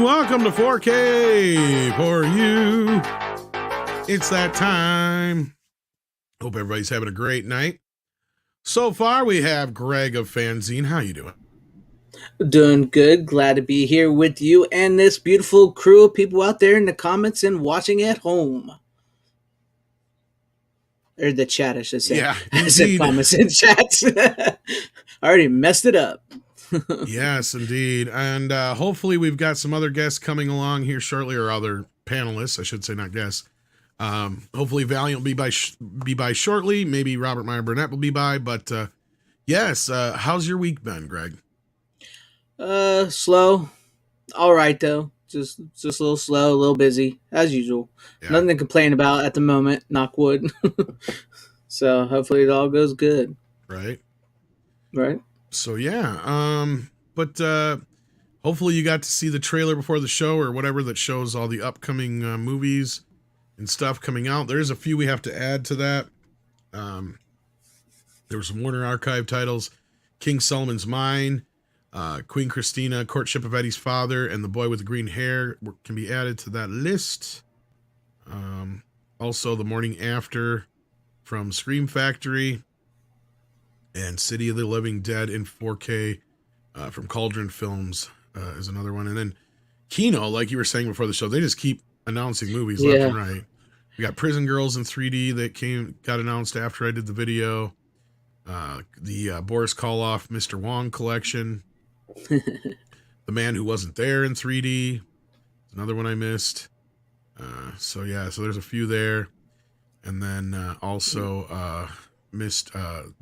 Welcome to 4K for you. It's that time. Hope everybody's having a great night. So far, we have Greg of Fanzine. How you doing? Doing good. Glad to be here with you and this beautiful crew of people out there in the comments and watching at home. Or the chat, I should say. Yeah, I said comments and chats. I already messed it up. Yes, indeed. And hopefully we've got some other guests coming along here shortly, or other panelists, I should say, not guests. Hopefully Valiant will be by shortly. Maybe Robert Meyer Burnett will be by. But yes, how's your week been, Greg? Slow. All right, though. Just a little slow, a little busy, as usual. Yeah. Nothing to complain about at the moment, knock wood. So hopefully it all goes good. Right. So yeah, but hopefully you got to see the trailer before the show or whatever that shows all the upcoming movies and stuff coming out. There's a few we have to add to that. There were some Warner Archive titles: King Solomon's Mine, Queen Christina, Courtship of Eddie's Father, and The Boy with the Green Hair can be added to that list. Also, The Morning After from Scream Factory, and City of the Living Dead in 4K from Cauldron Films is another one. And then Kino, like you were saying before the show, they just keep announcing movies left and right. We got Prison Girls in 3D that got announced after I did the video. The Boris Karloff Mr. Wong collection. The Man Who Wasn't There in 3D. Another one I missed. So there's a few there. And then also missed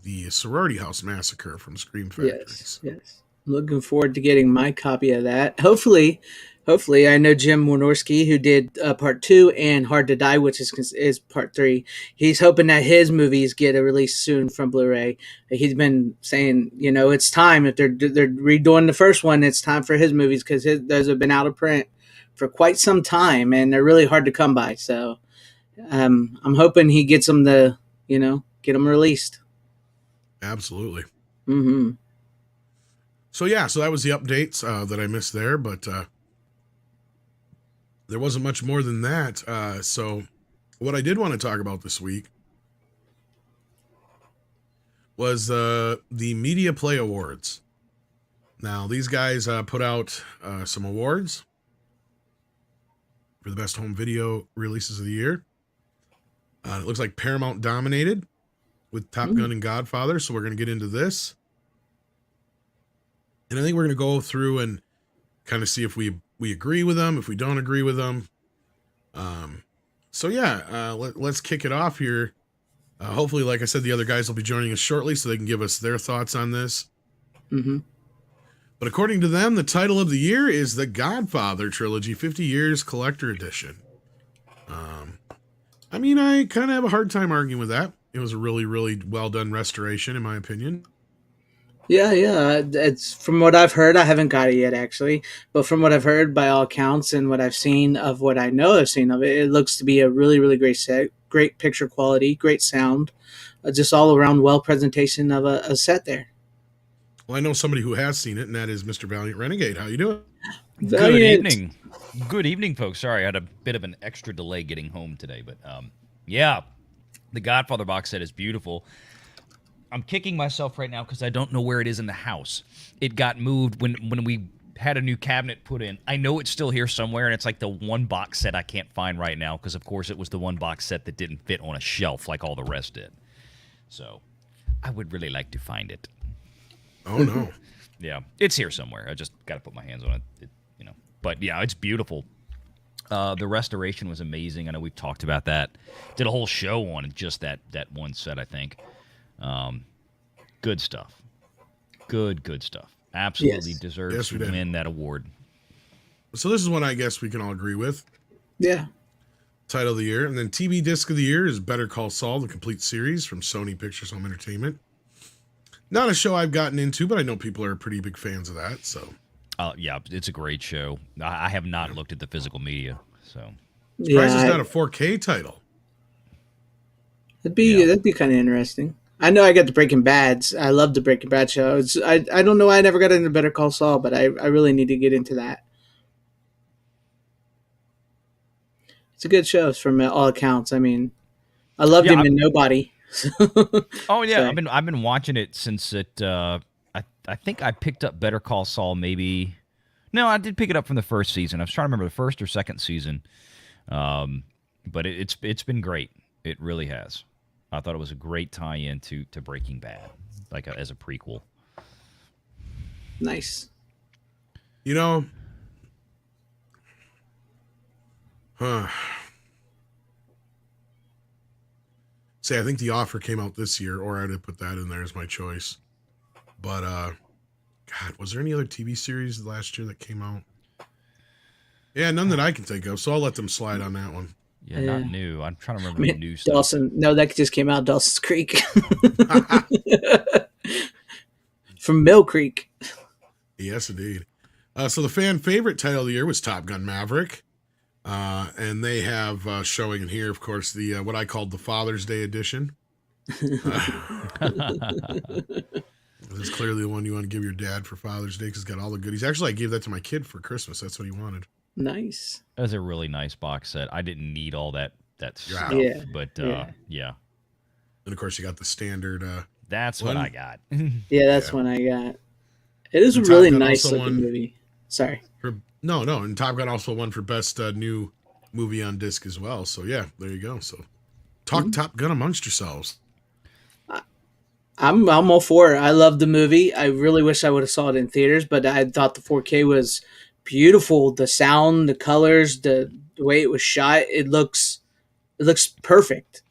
the Sorority House Massacre from Scream Factories. Yes. I'm looking forward to getting my copy of that. Hopefully, I know Jim Wynorski, who did part 2 and Hard to Die, which is part 3. He's hoping that his movies get a release soon from Blu-ray. He's been saying, it's time. If they're redoing the first one, it's time for his movies, because those have been out of print for quite some time, and they're really hard to come by. So I'm hoping he gets them to, get them released. Absolutely. Mm-hmm. So that was the updates that I missed there, but there wasn't much more than that. So what I did want to talk about this week was the Media Play Awards. Now, these guys put out some awards for the best home video releases of the year. It looks like Paramount dominated with Top Gun and Godfather, so we're going to get into this. And I think we're going to go through and kind of see if we agree with them, if we don't agree with them. Let's kick it off here. Hopefully, like I said, the other guys will be joining us shortly so they can give us their thoughts on this. Mm-hmm. But according to them, the title of the year is The Godfather Trilogy 50 Years Collector Edition. I kind of have a hard time arguing with that. It was a really, really well done restoration, in my opinion. Yeah. It's from what I've heard. I haven't got it yet, actually, but from what I've heard, by all accounts, and what I've seen of what I know I've seen of it, it looks to be a really, really great set. Great picture quality, great sound, just all around well presentation of a set there. Well, I know somebody who has seen it, and that is Mr. Valiant Renegade. How you doing? Valiant. Good evening, folks. Sorry, I had a bit of an extra delay getting home today, but the Godfather box set is beautiful. I'm kicking myself right now because I don't know where it is in the house. It got moved when we had a new cabinet put in. I know it's still here somewhere, and it's like the one box set I can't find right now because, of course, it was the one box set that didn't fit on a shelf like all the rest did. So I would really like to find it. Oh, no. Yeah, it's here somewhere. I just got to put my hands on it, But, yeah, it's beautiful. The restoration was amazing. I know we've talked about that. Did a whole show on just that one set, I think. Good stuff. Good stuff. Absolutely deserves to win that award. So this is one I guess we can all agree with. Yeah. Title of the year. And then TV Disc of the Year is Better Call Saul, the complete series from Sony Pictures Home Entertainment. Not a show I've gotten into, but I know people are pretty big fans of that. So, yeah, it's a great show. I have not looked at the physical media, so surprised it's not a 4K title. That'd be kind of interesting. I know I got the Breaking Bads. I love the Breaking Bad show. I don't know why I never got into Better Call Saul, but I really need to get into that. It's a good show from all accounts. I mean, I loved him in Nobody. Oh yeah, so. I've been watching it since it. I think I picked up Better Call Saul maybe. No, I did pick it up from the first season. I was trying to remember the first or second season. But it's been great. It really has. I thought it was a great tie-in to Breaking Bad, like as a prequel. Nice. You know, say I think The Offer came out this year, or I'd have put that in there as my choice. But God, was there any other TV series last year that came out? Yeah, none that I can think of. So I'll let them slide on that one. Yeah, not new. I'm trying to remember the new stuff. Dawson. No, that just came out. Dawson's Creek. From Mill Creek. Yes, indeed. So the fan favorite title of the year was Top Gun Maverick. And they have showing in here, of course, the what I called the Father's Day edition. This is clearly the one you want to give your dad for Father's Day because it's got all the goodies. Actually, I gave that to my kid for Christmas. That's what he wanted. Nice. That was a really nice box set. I didn't need all that stuff, but yeah. And of course, you got the standard. That's what I got. Yeah, that's what I got. It is a really nice looking movie. Sorry. No, and Top Gun also won for best new movie on disc as well. So yeah, there you go. So talk Top Gun amongst yourselves. I'm all for it. I love the movie. I really wish I would have saw it in theaters, but I thought the 4K was beautiful. The sound, the colors, the way it was shot, it looks perfect.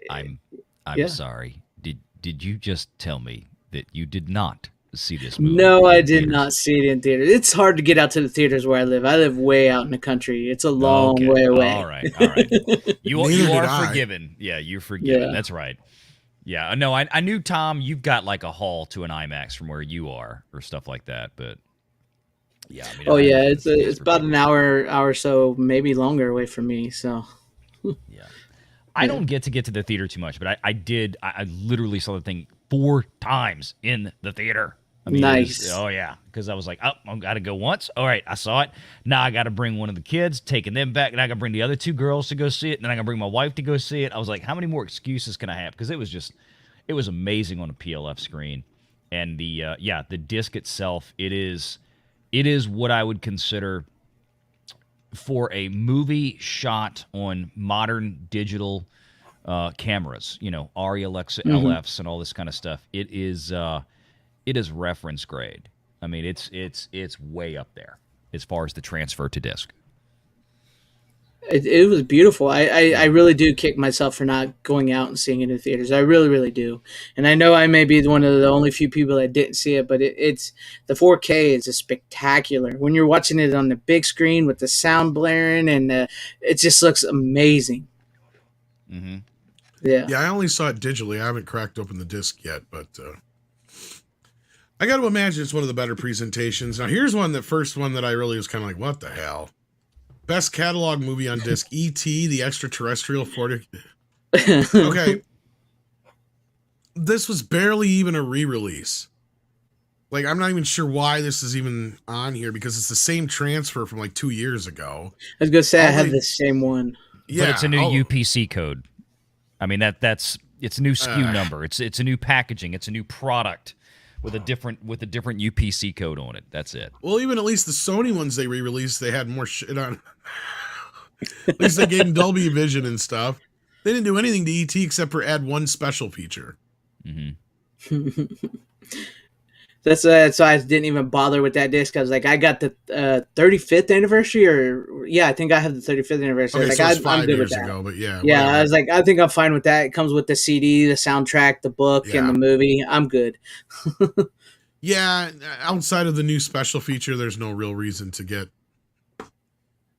I'm sorry. Did you just tell me that you did not see this movie? No, I did not see it in theaters. It's hard to get out to the theaters where I live. I live way out in the country. It's a long way away. All right. You are forgiven. Yeah, you're forgiven. Yeah. That's right. Yeah, no, I knew, Tom, you've got like a haul to an IMAX from where you are or stuff like that, but yeah. It's about an hour or so, maybe longer away from me, so. Yeah. I don't get to the theater too much, but I did. I literally saw the thing 4 times in the theater. I mean, nice. Because I was like, I got to go once. All right, I saw it. Now I got to bring one of the kids, taking them back, and I got to bring the other 2 girls to go see it, and then I got to bring my wife to go see it. I was like, how many more excuses can I have? Because it was amazing on a PLF screen, and the disc itself, it is what I would consider for a movie shot on modern digital cameras, ARRI Alexa LFs and all this kind of stuff. It is reference grade. I mean, it's way up there as far as the transfer to disc. It was beautiful. I really do kick myself for not going out and seeing it in theaters. I really, really do. And I know I may be one of the only few people that didn't see it, but it's the 4K is just spectacular. When you're watching it on the big screen with the sound blaring, and it just looks amazing. Mm-hmm. Yeah. Yeah, I only saw it digitally. I haven't cracked open the disc yet, but I got to imagine it's one of the better presentations. Now, here's the first one that I really was kind of like, what the hell? Best catalog movie on disc, E.T., the Extraterrestrial 40. Okay. This was barely even a re-release. Like, I'm not even sure why this is even on here because it's the same transfer from like 2 years ago. I was going to say I had the same one. Yeah. But it's a new UPC code. I mean, that's It's a new SKU number. It's a new packaging. It's a new product with a different UPC code on it. That's it. Well, even at least the Sony ones they re-released, they had more shit on. At least they gave them Dolby Vision and stuff. They didn't do anything to ET except for add one special feature. Mm-hmm. That's why I didn't even bother with that disc. I was like, I got the 35th anniversary, I think I have the 35th anniversary. Okay, like, so it's I'm 5 good years with that. ago, but yeah. Yeah, whatever. I was like, I think I'm fine with that. It comes with the CD, the soundtrack, the book, and the movie. I'm good. Yeah, outside of the new special feature, there's no real reason to get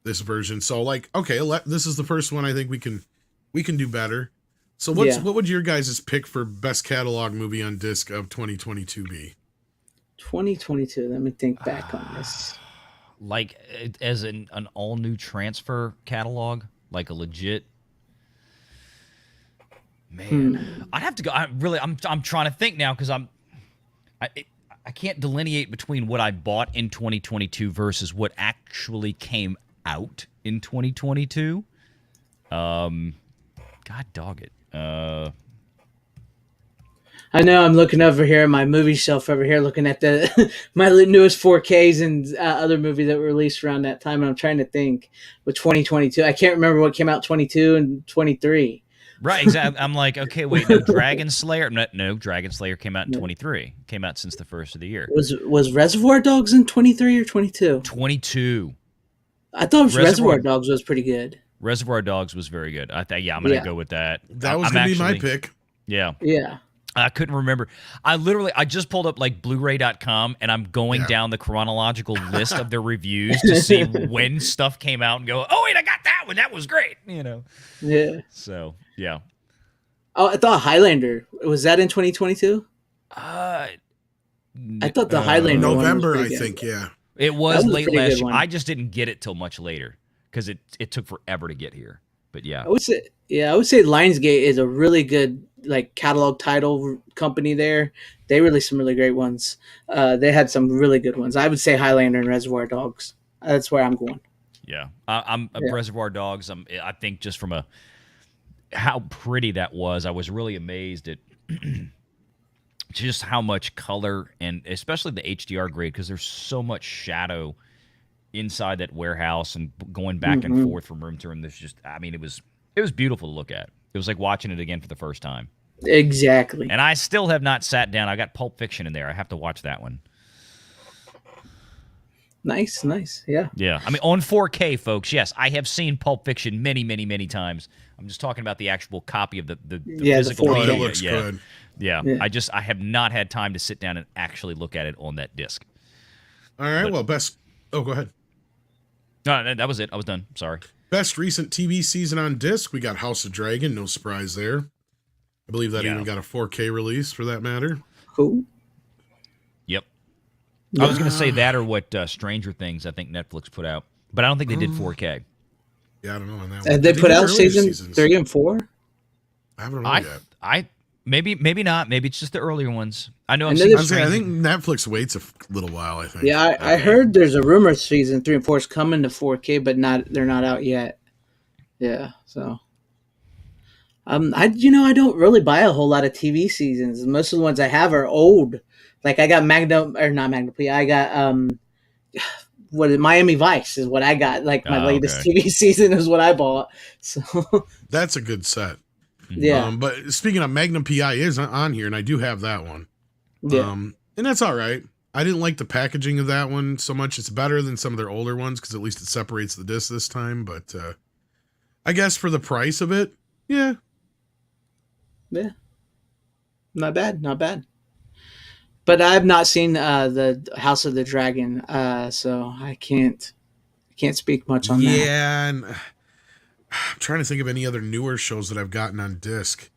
this version. So, like, okay, this is the first one I think we can do better. So, what would your guys' pick for best catalog movie on disc of 2022 be? 2022. Let me think back on this. Like as an all new transfer catalog, like a legit. Man, I'd have to go. I'm trying to think now because I can't delineate between what I bought in 2022 versus what actually came out in 2022. God dog it. I know I'm looking over here at my movie shelf over here, looking at the my newest 4Ks and other movies that were released around that time. And I'm trying to think with 2022. I can't remember what came out 22 and 23. Right, exactly. I'm like, okay, wait, no, Dragon Slayer. No, Dragon Slayer came out in 23. Came out since the first of the year. Was Reservoir Dogs in 23 or 22? 22. I thought Reservoir Dogs was pretty good. Reservoir Dogs was very good. I'm gonna go with that. That was gonna be my pick. Yeah. Yeah. I couldn't remember. I just pulled up like blu-ray.com and I'm going down the chronological list of their reviews to see when stuff came out and go, oh wait, I got that one. That was great. Yeah. So, yeah. Oh, I thought Highlander. Was that in 2022? I thought the Highlander November, one was I think, yeah. It was late last year. One. I just didn't get it till much later because it took forever to get here. But yeah. I would say Lionsgate is a really good like catalog title company there. They released some really great ones. They had some really good ones. I would say Highlander and Reservoir Dogs. That's where I'm going. Yeah. I'm Reservoir Dogs. I think just from how pretty that was, I was really amazed at just how much color and especially the HDR grade because there's so much shadow inside that warehouse and going back and forth from room to room. There's just, it was beautiful to look at. It was like watching it again for the first time. Exactly. And I still have not sat down. I got Pulp Fiction in there. I have to watch that one. Nice. Yeah. Yeah. On 4K, folks. Yes, I have seen Pulp Fiction many, many, many times. I'm just talking about the actual copy of the physical the 4K. media. It looks good. Yeah. I have not had time to sit down and actually look at it on that disc. All right. Best. Oh, go ahead. No, that was it. I was done. Sorry. Best recent TV season on disc. We got House of Dragon. No surprise there. I believe that even got a 4K release for that matter. Cool. Yep. I was going to say that or what Stranger Things I think Netflix put out, but I don't think they did 4K. Yeah, I don't know on that one. They put out seasons 3 and 4? I don't know yet. Maybe not. Maybe it's just the earlier ones. I know. I think Netflix waits a little while. I think. Yeah, I heard there's a rumor season 3 and 4 is coming to 4K, but they're not out yet. Yeah, so. I don't really buy a whole lot of TV seasons. Most of the ones I have are old. Like I got I got Miami Vice is what I got. Like my latest TV season is what I bought. So that's a good set. Yeah. But speaking of Magnum PI is on here, and I do have that one. Yeah. And that's all right. I didn't like the packaging of that one so much. It's better than some of their older ones because at least it separates the disc this time. But I guess for the price of it, yeah. Yeah. Not bad. But I've not seen the House of the Dragon, so I can't speak much on that. Yeah, and I'm trying to think of any other newer shows that I've gotten on disc.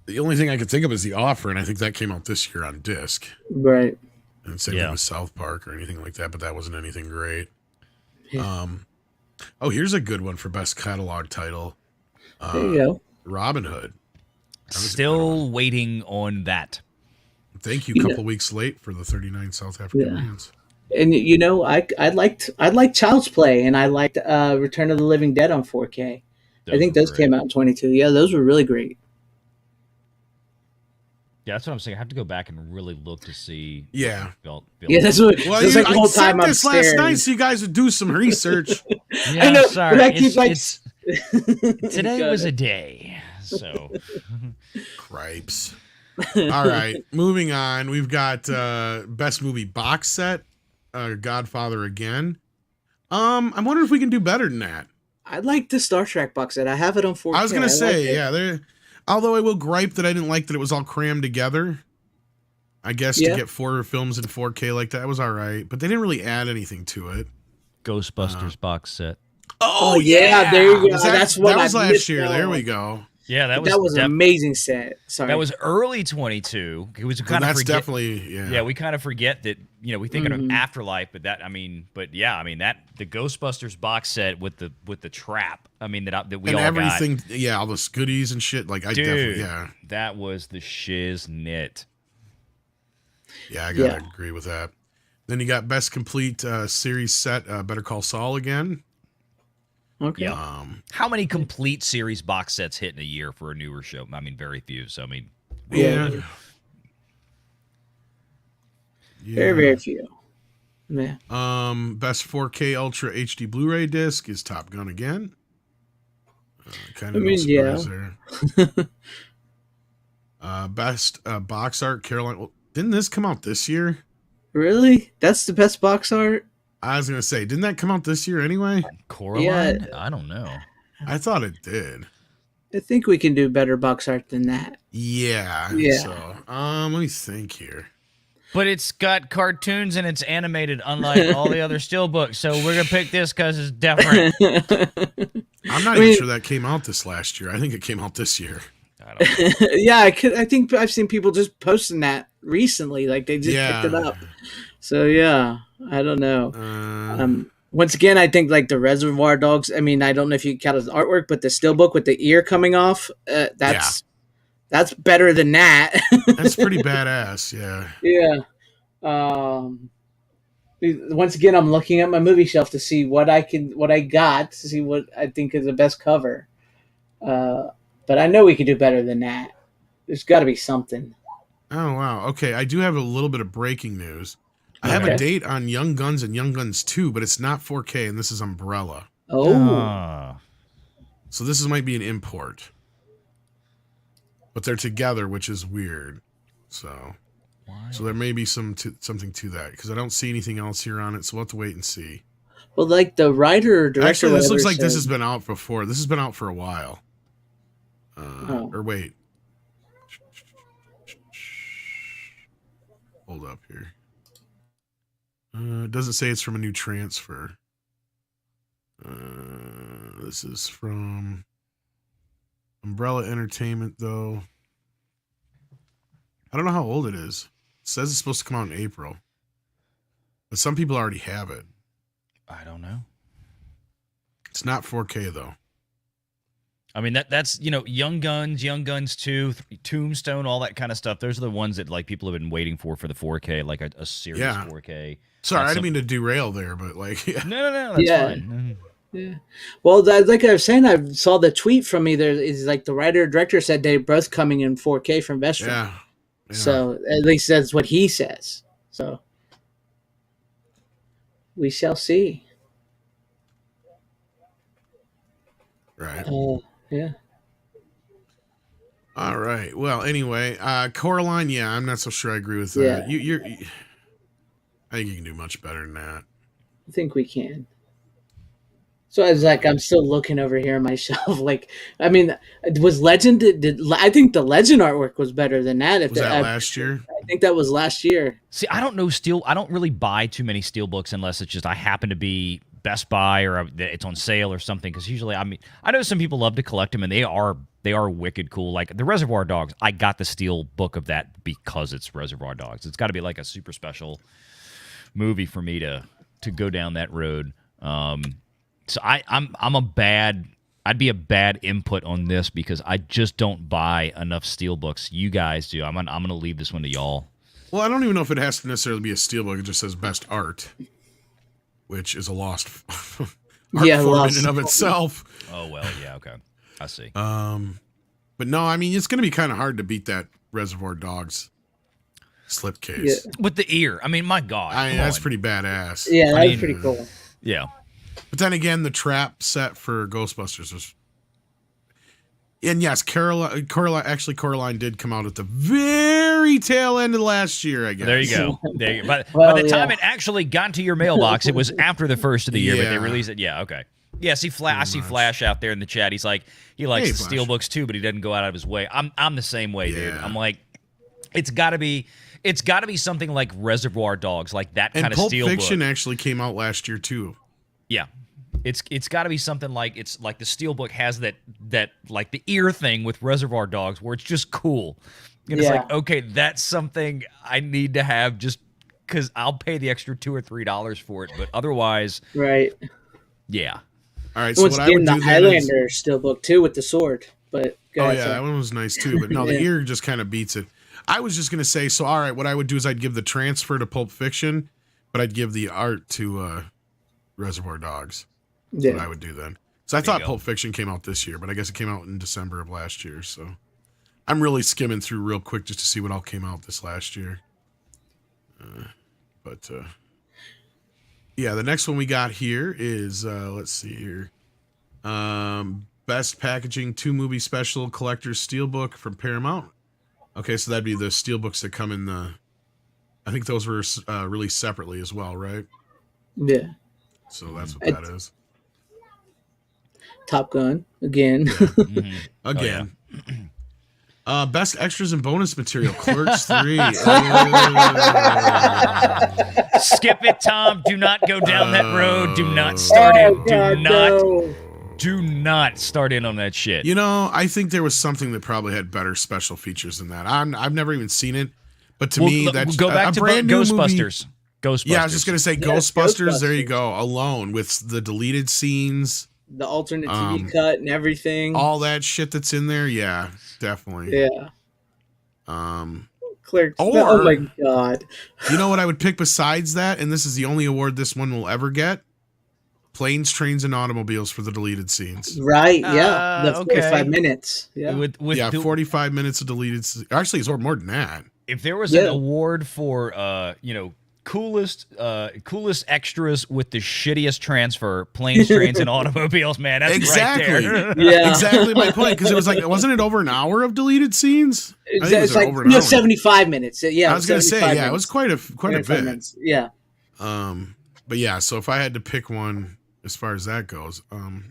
The only thing I could think of is The Offer, and I think that came out this year on disc. Right. And same thing with South Park or anything like that, but that wasn't anything great. Yeah. Here's a good one for best catalog title. There you go. Robin Hood. Still waiting on that. Thank you. A couple weeks late for the 39 South African Lands. And I liked Child's Play, and I liked Return of the Living Dead on 4K. I think those came out in 22. Yeah, those were really great. Yeah, that's what I'm saying. I have to go back and really look to see. Yeah. Yeah, that's what. Well, That's like the I whole said time I'm this last staring. night, so you guys would do some research. Yeah, I know, I'm sorry. but I keep like. Today Got was it. a day. So Cripes. All right, moving on. We've got best movie box set, Godfather again. I'm wondering if we can do better than that. I like the Star Trek box set. I have it on 4K. I was gonna like say, it. yeah. Although I will gripe that I didn't like that it was all crammed together. I guess to Yeah. get 4 films in 4K like that was all right, but they didn't really add anything to it. Ghostbusters box set. Oh, yeah, there you go. That's what that was I last missed year. out There on. we go. Yeah, That was an amazing set. Sorry. That was early 22. It was So kind of that's forget. definitely Yeah, we kind of forget that. We think of Mhm. Afterlife, but that that the Ghostbusters box set with the trap. I mean that we and all everything. got. Yeah, all the goodies and shit. Like I Dude, definitely, that was the shiznit. yeah, I gotta agree with that. Then you got best complete series set. Better Call Saul again. Okay. Yeah. How many complete series box sets hit in a year for a newer show? I mean, very few. So I mean, Yeah. Very, very few. Yeah. Best 4K Ultra HD Blu-ray disc is Top Gun again. Kind of I mean, no surprise there. Best box art, Caroline. Well, didn't this come out this year? Really? That's the best box art? I was gonna say, didn't that come out this year anyway? Coraline? I don't know. I thought it did. I think we can do better box art than that. Yeah. Yeah. So, let me think here. But it's got cartoons and it's animated, unlike all the other steelbooks. So we're gonna pick this because it's different. I'm not even sure that came out this last year. I think it came out this year. I don't know. Yeah, I think I've seen people just posting that recently. Like they just picked it up. So yeah, I don't know. Once again, I think like the Reservoir Dogs. I mean, I don't know if you count as artwork, but the steelbook with the ear coming off, that's better than that. That's pretty badass. Yeah. Yeah. Once again, I'm looking at my movie shelf to see what I got, to see what I think is the best cover. But I know we could do better than that. There's got to be something. Oh wow. Okay, I do have a little bit of breaking news. I have a date on Young Guns and Young Guns 2, but it's not 4K, and this is Umbrella. Oh. So this might be an import. But they're together, which is weird. So there may be something to that, because I don't see anything else here on it, so we'll have to wait and see. Well, like the writer or director. Actually, this looks like said, this has been out before. This has been out for a while. Or wait. Hold up here. It doesn't say it's from a new transfer. This is from Umbrella Entertainment, though. I don't know how old it is. It says it's supposed to come out in April. But some people already have it. I don't know. It's not 4K, though. I mean, that's Young Guns 2, Tombstone, all that kind of stuff. Those are the ones that like people have been waiting for the 4K, like a serious 4K. Sorry, I didn't mean to derail there, but like, no, that's fine. Yeah. Well, like I was saying, I saw the tweet from either is like the writer or director said they're both coming in 4K from Vestron. Yeah. So at least that's what he says. So we shall see. Right. Yeah. All right. Well, anyway, Coraline, I'm not so sure I agree with that. Yeah. I think you can do much better than that. I think we can. So I was like, I'm still looking over here on my shelf. Like, I mean, was Legend? I think the Legend artwork was better than that. Was that last year? I think that was last year. See, I don't know I don't really buy too many steel books unless it's just I happen to be Best Buy or it's on sale or something. Because usually, I mean, I know some people love to collect them, and they are wicked cool. Like the Reservoir Dogs, I got the steel book of that because it's Reservoir Dogs. It's got to be like a super special movie for me to go down that road. So I'd be a bad input on this because I just don't buy enough steelbooks. You guys do. I'm gonna leave this one to y'all. Well, I don't even know if it has to necessarily be a steelbook. It just says best art, which is a lost art form in and of itself. Oh well, yeah, okay, I see. But no, I mean it's gonna be kind of hard to beat that Reservoir Dogs slipcase. Yeah. With the ear. I mean, my God. I mean, come that's on. pretty badass. Yeah, that's pretty cool. Yeah. But then again, the trap set for Ghostbusters was. And yes, Coraline did come out at the very tail end of last year, I guess. There you go. There you go. By Well, the time yeah. it actually got to your mailbox, it was after the first of the year, but they Yeah. released it. Yeah, okay. Yeah, I see Flash out there in the chat. He's like, he likes Hey, the Flash. steelbooks too, but he doesn't go out of his way. I'm the same way, dude. Yeah. I'm like, it's got to be something like Reservoir Dogs, like that And kind of Pulp steelbook. Fiction actually came out last year too. Yeah. It's got to be something like the steelbook has that like the ear thing with Reservoir Dogs where it's just cool. And it's like, okay, that's something I need to have just because I'll pay the extra $2 or $3 for it, but otherwise, Right. yeah. All right, so Once what I would again, do the then is, Highlander steelbook too with the sword. But go oh ahead, yeah, sorry. that one was nice too. But no, the Yeah. ear just kind of beats it. I was just gonna say, so all right, what I would do is I'd give the transfer to Pulp Fiction, but I'd give the art to Reservoir Dogs. That's what I would do then. So I thought go. Pulp Fiction came out this year, but I guess it came out in December of last year. So I'm really skimming through real quick just to see what all came out this last year. But yeah, the next one we got here is let's see here. Best Packaging 2 Movie Special Collector's Steelbook from Paramount. Okay, so that'd be the steelbooks that come in the. I think those were released separately as well, right? Yeah. So that's what that is. Top Gun again. Again. Best extras and bonus material, Clerks 3. Skip it, Tom. Do not go down that road. Do not start in. Do not start in on that shit. You know, I think there was something that probably had better special features than that. I've never even seen it, but to me, that's go back a to brand new Ghostbusters. movie. Ghostbusters. Yeah, I was just gonna say Ghostbusters. There you go, alone with the deleted scenes, The alternate TV cut and everything. all that shit that's in there. Yeah, definitely. Yeah. Clerks. Or- Oh my God. You know what I would pick besides that, and this is the only award this one will ever get: Planes, Trains, and Automobiles for the deleted scenes. Right. Yeah. The okay. 45 minutes. Yeah. With Yeah, the- 45 minutes of deleted. Actually, it's more than that. if there was an award for coolest extras with the shittiest transfer, planes, trains, and automobiles, man, that's Exactly. right there. Yeah. Exactly my point, because it was like, wasn't it over an hour of deleted scenes? I think it was It's like over an hour. 75 minutes. Yeah. I was gonna say, 75 yeah, it was quite a 75 bit. minutes. Yeah. But yeah, so if I had to pick one as far as that goes,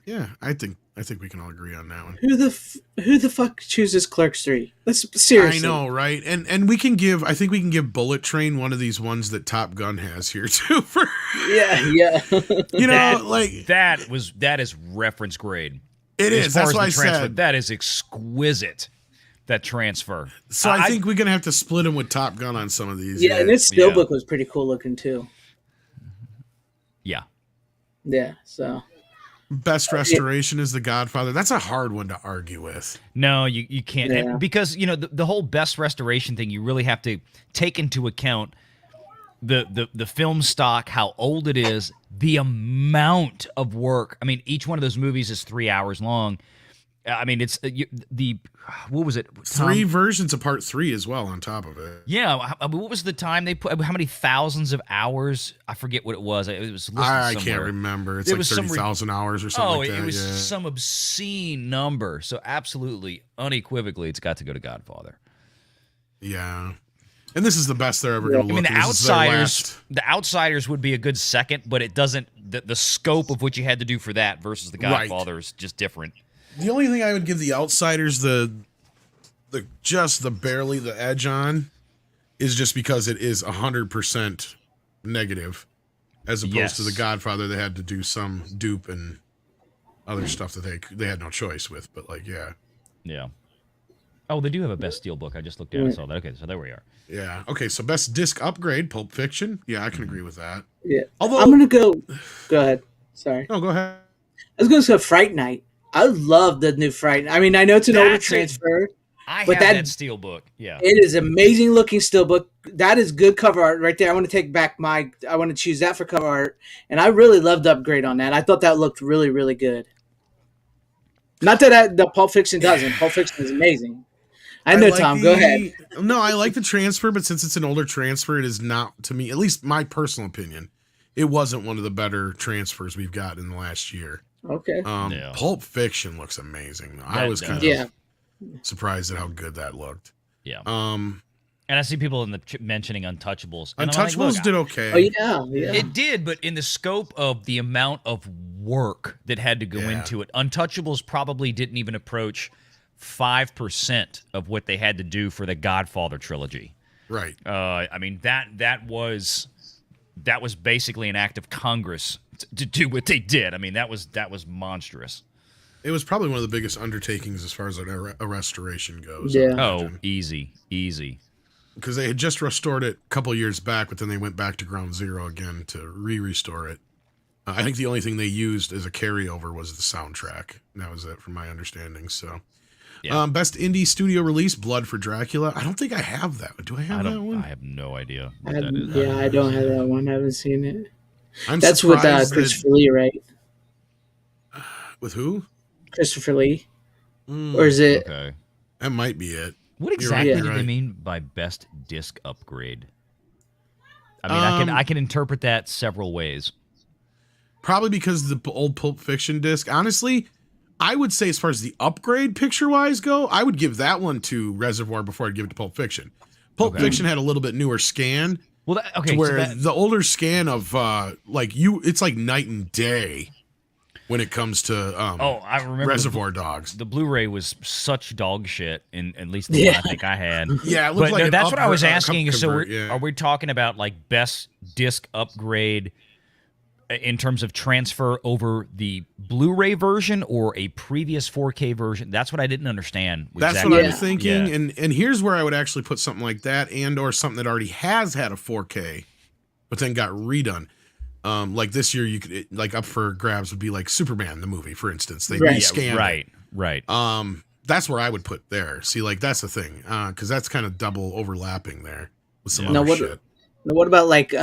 yeah, I think we can all agree on that one. Who the fuck chooses Clerks 3? Let's seriously. I know, right? And we can give, I think we can give Bullet Train one of these ones that Top Gun has here too. For Yeah. you know, like that is reference grade. it As is. far That's as why the I transfer, said. that is exquisite. That transfer. So I think we're gonna have to split them with Top Gun on some of these. Yeah, and this steelbook was pretty cool looking too. Yeah. Yeah. So. Best restoration is The Godfather. That's a hard one to argue with. No, you can't. Yeah. Because, the whole best restoration thing, you really have to take into account the film stock, how old it is, the amount of work. I mean, each one of those movies is 3 hours long. I mean, it's what was it? Tom? 3 versions of Part 3 as well on top of it. Yeah. What was the time they put? How many thousands of hours? I forget what it was. It was listed I somewhere. can't remember. It's It like was some 30,000 hours or something like that. it was yeah. some obscene number. So absolutely, unequivocally, it's got to go to Godfather. Yeah. And this is the best they're ever going to I look. mean, the Outsiders would be a good second, but it doesn't. The scope of what you had to do for that versus the Godfather is just different. The only thing I would give the Outsiders the edge on is just because it is 100% negative, as opposed to the Godfather. They had to do some dupe and other stuff that they had no choice with. But Yeah. Oh, they do have a best steelbook. I just looked at it. I saw that. Okay, so there we are. yeah. Okay, so best disc upgrade, Pulp Fiction. Yeah, I can agree with that. Yeah. Although I'm gonna go. Go ahead. Sorry. no, go ahead. I was going to say Fright Night. I love the new Fright Night. I mean, I know it's an older That's it. transfer. I But have that- that steelbook. Yeah. It is amazing looking steelbook. That is good cover art right there. I want to take back I want to choose that for cover art. And I really loved the upgrade on that. I thought that looked really, really good. Not that the Pulp Fiction doesn't. Pulp Fiction is amazing. I know, like Tom. Go ahead. No, I like the transfer, but since it's an older transfer, it is not, to me, at least my personal opinion, it wasn't one of the better transfers we've got in the last year. Okay. Yeah. Pulp Fiction looks amazing. I That was kind does. of surprised at how good that looked. Yeah. Um, And I see people in the mentioning Untouchables. And I'm like, Untouchables look, did okay. Oh yeah. It did, but in the scope of the amount of work that had to go into it, Untouchables probably didn't even approach 5% of what they had to do for the Godfather trilogy. Right. I mean, that was basically an act of Congress to do what they did. I mean, that was monstrous. It was probably one of the biggest undertakings as far as a restoration goes. Yeah. Oh, easy. Because they had just restored it a couple years back, but then they went back to ground zero again to restore it. I think the only thing they used as a carryover was the soundtrack. And that was it, from my understanding. So, Yeah. Best indie studio release: Blood for Dracula. I don't think I have that. Do I have that one? I have no idea I, what that is. yeah, I don't have that one. I haven't seen it. I'm That's with surprised Christopher Lee, right? with who? Christopher Lee, or is it? Okay. That might be it. What You're exactly right, do you're they right. mean by best disc upgrade? I mean, I can interpret that several ways. Probably because the old Pulp Fiction disc. Honestly, I would say as far as the upgrade picture-wise go, I would give that one to Reservoir before I'd give it to Pulp Fiction. Pulp Okay. Fiction had a little bit newer scan, Well, okay, to where so that, the older scan of it's like night and day when it comes to I remember Reservoir Dogs. the Blu-ray was such dog shit, in at least the one I think I had. Yeah, it looked But like no, an that's what I was upgrade- asking. So convert, yeah. are we talking about like best disc upgrade in terms of transfer over the Blu-ray version or a previous 4K version? That's what I didn't understand. That's exactly. what Yeah. I'm thinking, Yeah. and here's where I would actually put something like that, and or something that already has had a 4K, but then got redone. Like this year, you could like up for grabs would be like Superman the movie, for instance. They Right. rescanned it. Right. That's where I would put there. See, like that's the thing, because that's kind of double overlapping there with some Now other what? shit. Now what about like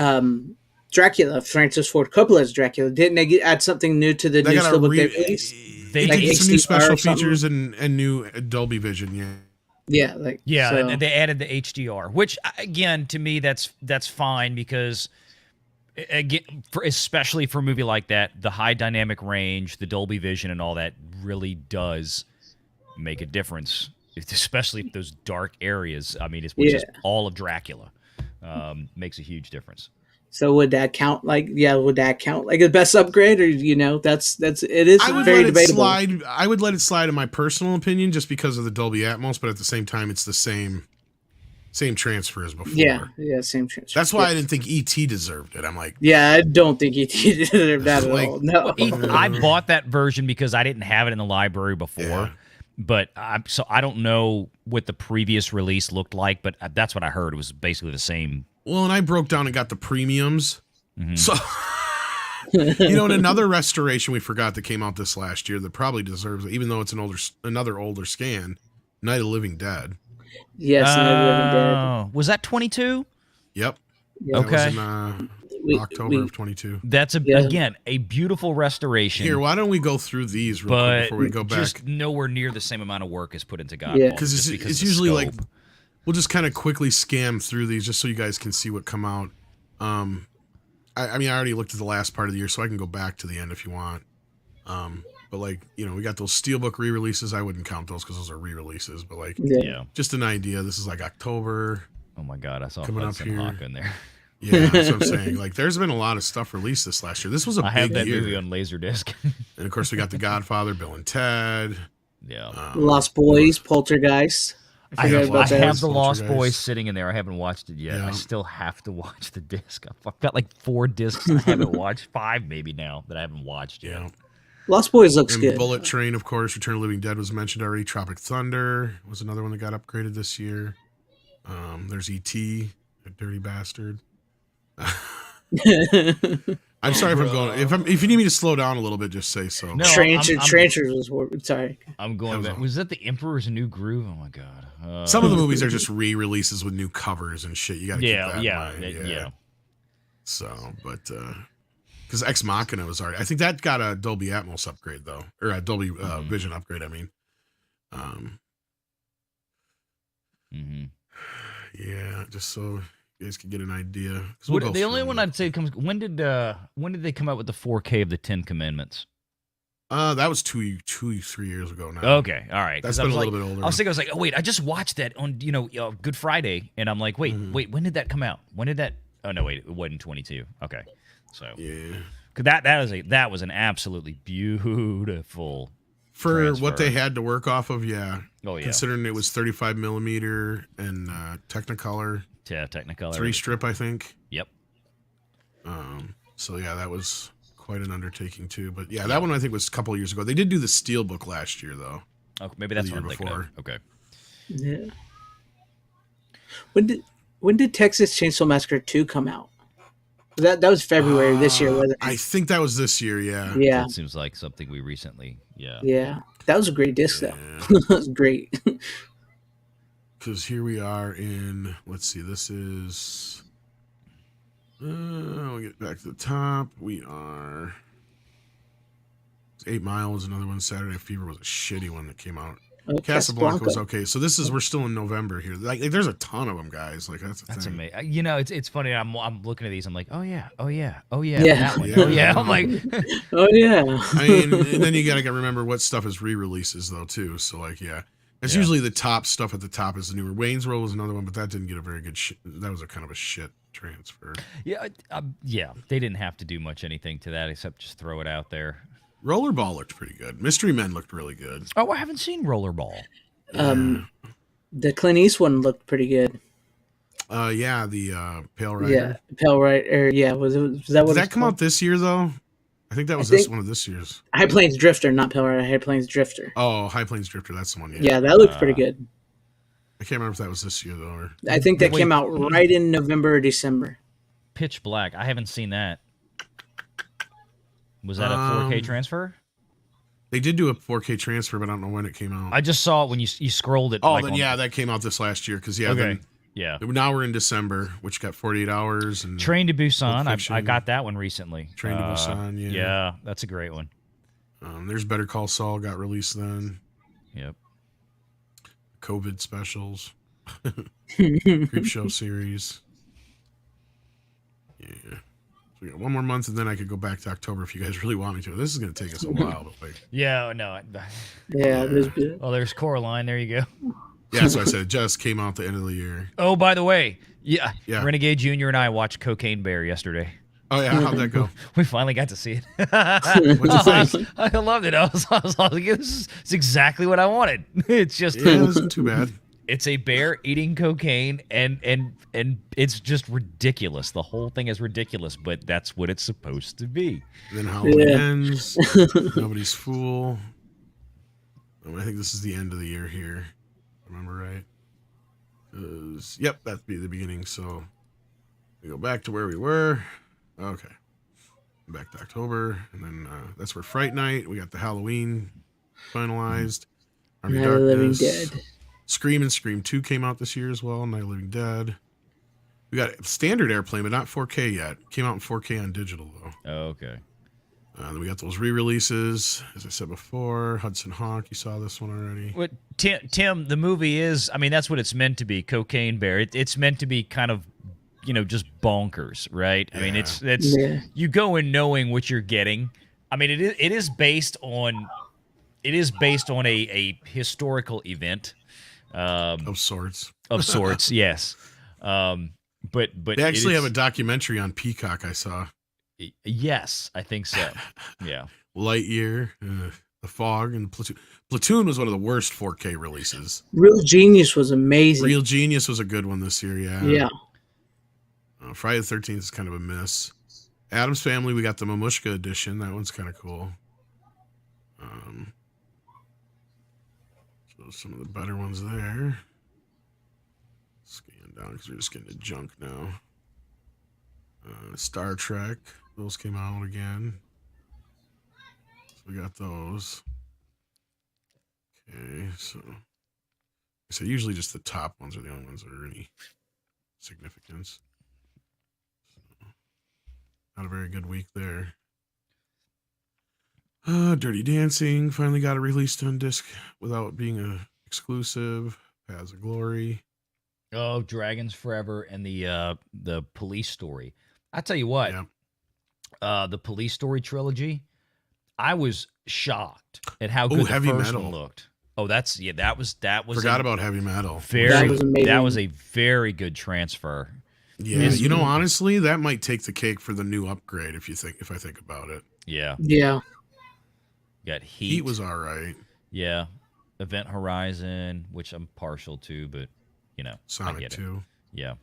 Dracula? Francis Ford Coppola's Dracula. Didn't they add something new to the They new got a Steelbook re- release? they Like did some new HDR special or something? features and new Dolby Vision. Yeah, Yeah, like Yeah, so- and they added the HDR, which again to me that's fine because again, especially for a movie like that, the high dynamic range, the Dolby Vision, and all that really does make a difference, especially if those dark areas. I mean, which is all of Dracula, makes a huge difference. So would that count? Like, would that count like a best upgrade, or that's it is I would very let it debatable. slide. I would let it slide in my personal opinion, just because of the Dolby Atmos, but at the same time, it's the same transfer as before. Yeah, same transfer. That's why I didn't think ET deserved it. I'm like, Yeah, I don't think ET deserved that at Like, all. No. I bought that version because I didn't have it in the library before. Yeah. But so I don't know what the previous release looked like, but that's what I heard. It was basically the same. well, and I broke down and got the premiums. Mm-hmm. So, in another restoration we forgot that came out this last year that probably deserves it, even though it's another older scan, Night of the Living Dead. Yes, Night of the Living Dead. Was that 22? Yep. Yeah. That was in We- October we- of 22. That's Yeah. again a beautiful restoration. Here, why don't we go through these real quick but before we go back? just nowhere near the same amount of work is put into Godfall. Yeah. Because just it's of the usually like, scope. we'll just kind of quickly scan through these just so you guys can see what come out. I mean, I already looked at the last part of the year, so I can go back to the end if you want. But like, we got those Steelbook re-releases. I wouldn't count those because those are re-releases. But like, Yeah. just an idea. This is like October. Oh my God, I saw Coming up Hudson here. Hawk in there. Yeah, that's what I'm saying. Like, there's been a lot of stuff released this last year. This was a I have big that year. movie on Laserdisc. And of course, we got The Godfather, Bill and Ted. Yeah. Lost Boys, Poltergeist. I forgot have, about I that. have the Lost Poltergeist. Boys sitting in there. I haven't watched it yet. Yeah. I still have to watch the disc. I've got like 4 discs I haven't watched, 5 maybe now that I haven't watched yet. Yeah. Lost Boys looks And good. Bullet Train, of course. Return of the Living Dead was mentioned already. Tropic Thunder was another one that got upgraded this year. There's E.T., a dirty bastard. I'm sorry if I'm going. If you need me to slow down a little bit, just say so. No, Trenchers was sorry. I'm going That back. was Was that the Emperor's New Groove? Oh my God. Some of the movies are just re-releases with new covers and shit. You got to keep that yeah, in mind. yeah. So, but because Ex Machina was already, I think that got a Dolby Atmos upgrade though, or a Dolby Vision upgrade. I mean, Mm-hmm. Yeah, just so you guys can get an idea. 'Cause What, go the only through one them. I'd say comes. When did they come out with the 4K of the Ten Commandments? That was 3 years ago now. Okay, all right. That's Because I been was a like, little bit older. I was like, oh wait, I just watched that on Good Friday, and I'm like, wait, when did that come out? When did that? Oh no, wait, it wasn't 22. Okay, so Yeah. because that was an absolutely beautiful For what they transfer. had to work off of, yeah. Oh yeah, Considering it was 35 millimeter and Technicolor, yeah, Technicolor 3-strip, I think. Yep. So yeah, that was quite an undertaking too. But yeah, Yeah. that one I think was a couple of years ago. They did do the Steelbook last year though. Oh, maybe Or that's the what year I'm thinking before. of. Okay. Yeah. When did Texas Chainsaw Massacre 2 come out? That was February this year, wasn't I it? think that was this year. Yeah. Yeah, That seems like something we recently, yeah. yeah. That was a great disc, though. Yeah. That was great. Because here we are in. Let's see. This is. We'll get back to the top. We are. 8 Mile was another one. Saturday Fever was a shitty one that came out. Oh, Casablanca was okay. So we're still in November here. Like there's a ton of them, guys. Like that's That's thing. amazing. It's funny. I'm looking at these. I'm like, oh yeah, Yeah. that one. Yeah. Oh yeah. I'm like, Oh yeah. I mean, and then you gotta remember what stuff is re-releases though too. So like, yeah, it's Yeah. usually the top stuff at the top is the newer. Wayne's World was another one, but that didn't get a very good. That was a kind of a shit transfer. yeah, yeah. They didn't have to do much anything to that except just throw it out there. Rollerball looked pretty good. Mystery Men looked really good. Oh, I haven't seen Rollerball. The Clint Eastwood one looked pretty good. Yeah, the Pale Rider. Yeah, Pale Rider. Yeah, was that what? Did that come out this year though? I think that was one of this year's. High Plains Drifter, not Pale Rider. High Plains Drifter. Oh, High Plains Drifter. That's the one. Yeah. Yeah, that looked pretty good. I can't remember if that was this year though. Or... I think that came out right in November or December. Pitch Black. I haven't seen that. Was that a 4K transfer? They did do a 4K transfer, but I don't know when it came out. I just saw it when you scrolled it. Oh, like then that came out this last year because Okay. Yeah. Now we're in December, which got 48 hours and Train to Busan. Pulp Fiction. I got that one recently. Train to Busan. Yeah. Yeah, that's a great one. There's Better Call Saul got released then. Yep. COVID specials. Creep Show series. Yeah. So we got one more month, and then I could go back to October if you guys really want me to. This is going to take us a while, but like. Yeah. No. Yeah, it was good. Oh, there's Coraline. There you go. Yeah, so I said it just came out the end of the year. Oh, by the way, yeah. Yeah. Renegade Jr. and I watched Cocaine Bear yesterday. Oh yeah, how'd that go? We finally got to see it. What'd you think? I loved it. I was like, this is exactly what I wanted. It's just, Yeah, it wasn't too bad. it's a bear eating cocaine, and it's just ridiculous. The whole thing is ridiculous, but that's what it's supposed to be. And then Halloween ends. Nobody's fool. I think this is the end of the year here. Remember right? Yep, that'd be the beginning. So we go back to where we were. Okay. Back to October. And then that's where Fright Night. We got the Halloween finalized. Army Night of the Living Darkness. Dead. Scream and Scream 2 came out this year as well. Night of the Living Dead. We got standard airplane, but not 4K yet. Came out in 4K on digital, though. Oh, okay. Then we got those re-releases. As I said before, Hudson Hawk. You saw this one already. What Tim? The movie is. I mean, that's what it's meant to be. Cocaine Bear. It's meant to be kind of, just bonkers, right? I mean, it's you go in knowing what you're getting. I mean, it is based on a historical event Of sorts. of sorts. Yes. But They actually have a documentary on Peacock I saw. Yes, I think so. Yeah. Lightyear, The Fog, and Platoon. Platoon was one of the worst 4K releases. Real Genius was amazing. Real Genius was a good one this year, yeah. Yeah. Friday the 13th is kind of a miss. Addams Family, we got the Mamushka edition. That one's kind of cool. So some of the better ones there. Scan down because we're just getting to junk now. Star Trek, those came out again. So we got those. Okay, so usually just the top ones are the only ones that are any significance. So, not a very good week there. Dirty Dancing finally got it released on disc without being a exclusive. Paths of Glory. Oh, Dragons Forever and the Police Story. I tell you what, Yeah. the Police Story trilogy, I was shocked at how Oh, good the Heavy first Metal. one looked. Oh, that was Forgot a about Heavy Metal. That very was amazing. that was a very good transfer. Yeah, Mhm. honestly, that might take the cake for the new upgrade if I think about it. Yeah, Yeah. got Heat was all right. yeah, Event Horizon, which I'm partial to, but I Sonic get it. 2. Yeah,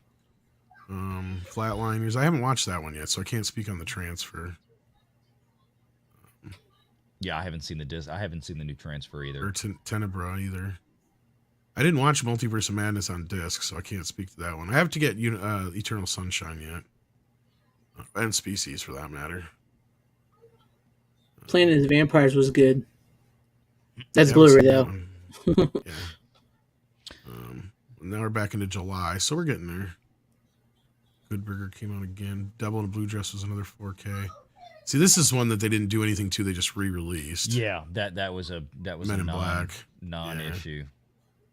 Flatliners. I haven't watched that one yet, so I can't speak on the transfer. yeah, I haven't seen the new transfer either. Or Tenebra either. I didn't watch Multiverse of Madness on disc, so I can't speak to that one. I have to get Eternal Sunshine yet. And Species, for that matter. Planet of the Vampires was good. That's Haven't Blu-ray seen that though. one. Yeah. Now we're back into July, so we're getting there. Good Burger came out again. Devil in a Blue Dress was another 4K. See, this is one that they didn't do anything to. They just re-released. Yeah, that was Men in Black. non-issue.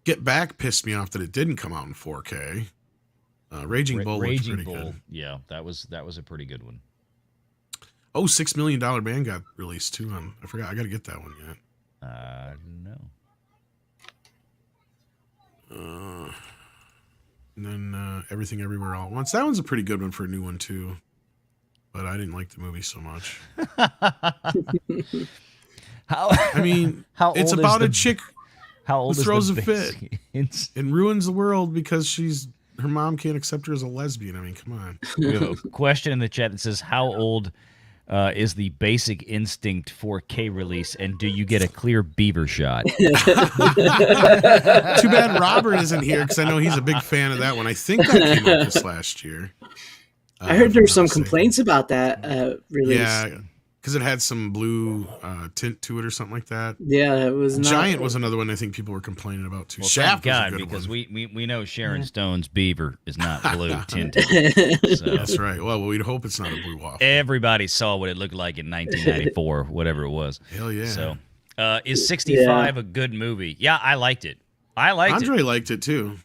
Get Back pissed me off that it didn't come out in 4K. Raging Bull looked pretty good. Yeah, that was a pretty good one. Oh, $6 Million Band got released too. I forgot. I got to get that one yet. No. And then Everything Everywhere All at Once. That one's a pretty good one for a new one too. But I didn't like the movie so much. I mean, how it's old about is a chick how old who is throws the a fit basic- and ruins the world because her mom can't accept her as a lesbian. I mean, come on. We have a question in the chat that says, "How old is the Basic Instinct 4K release, and do you get a clear beaver shot?" Too bad Robert isn't here because I know he's a big fan of that one. I think that came out this last year. I heard if there I'm were not some mistaken. complaints about that release. Yeah, because it had some blue tint to it or something like that. Yeah, it was not. Giant was another one I think people were complaining about too. Well, Shaft thank was a God, good because one. we know Sharon Stone's beaver is not blue tinted. So That's right. Well, we'd hope it's not a blue waffle. everybody saw what it looked like in 1994, whatever it was. Hell yeah. So, is 65 a good movie? Yeah, I liked it. Andre liked it too.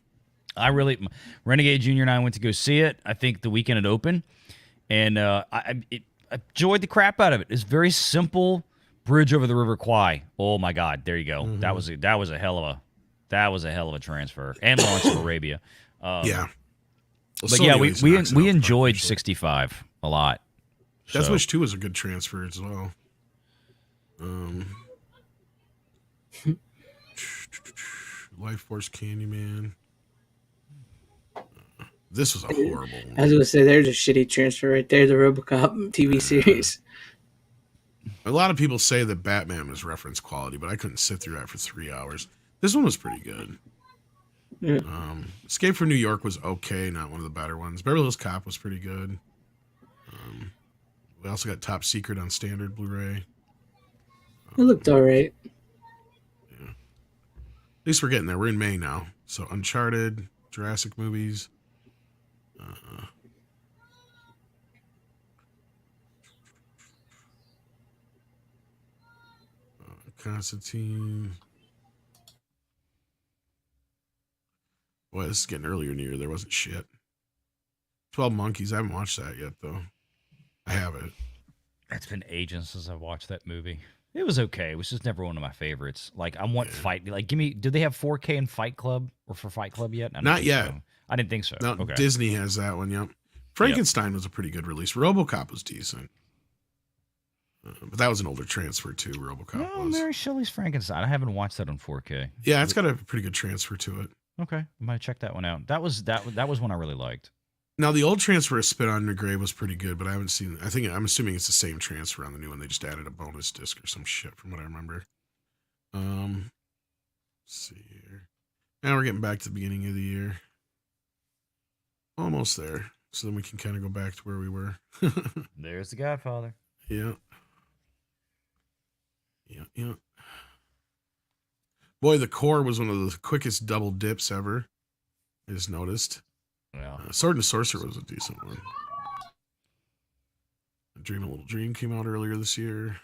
Renegade Junior and I went to go see it. I think the weekend it opened, and I enjoyed the crap out of it. It's very simple. Bridge over the River Kwai. Oh my God, there you go. Mm-hmm. That was a hell of a transfer. And Lawrence of Arabia. Yeah. Well, But so yeah, many we ways we, knocks it we out the park, enjoyed actually. 65 a lot. Death So, Wish 2 was a good transfer as well. Life Force Candyman. This was a horrible I one. was going to say, there's a shitty transfer right there, the RoboCop TV series. A lot of people say that Batman was reference quality, but I couldn't sit through that for 3 hours. This one was pretty good. Yeah. Escape from New York was okay, not one of the better ones. Beverly Hills Cop was pretty good. We also got Top Secret on standard Blu-ray. It looked all right. At least we're getting there. We're in May now. So Uncharted, Jurassic movies. Constantine. Boy, this is getting earlier in the year. There wasn't shit. 12 Monkeys. I haven't watched that yet, though. I haven't. it's been ages since I've watched that movie. It was okay. It was just never one of my favorites. Like I want fight. Like give me. Do they have 4K in Fight Club or for Fight Club yet? I don't Not think yet. so. I didn't think so. No, Okay. Disney has that one, yep. Frankenstein was a pretty good release. RoboCop was decent. But that was an older transfer, too, RoboCop No, was. Mary Shelley's Frankenstein. I haven't watched that on 4K. Yeah, it's got a pretty good transfer to it. Okay, I might check that one out. That was one I really liked. Now, the old transfer of Spit on Your Grave was pretty good, but I haven't seen. I'm assuming it's the same transfer on the new one. They just added a bonus disc or some shit, from what I remember. Let's see here. Now we're getting back to the beginning of the year. Almost there, so then we can kind of go back to where we were. There's The Godfather. Yeah. Boy, The Core was one of the quickest double dips ever. I just noticed. Yeah. Sword and Sorcerer was a decent one. Dream a Little Dream came out earlier this year.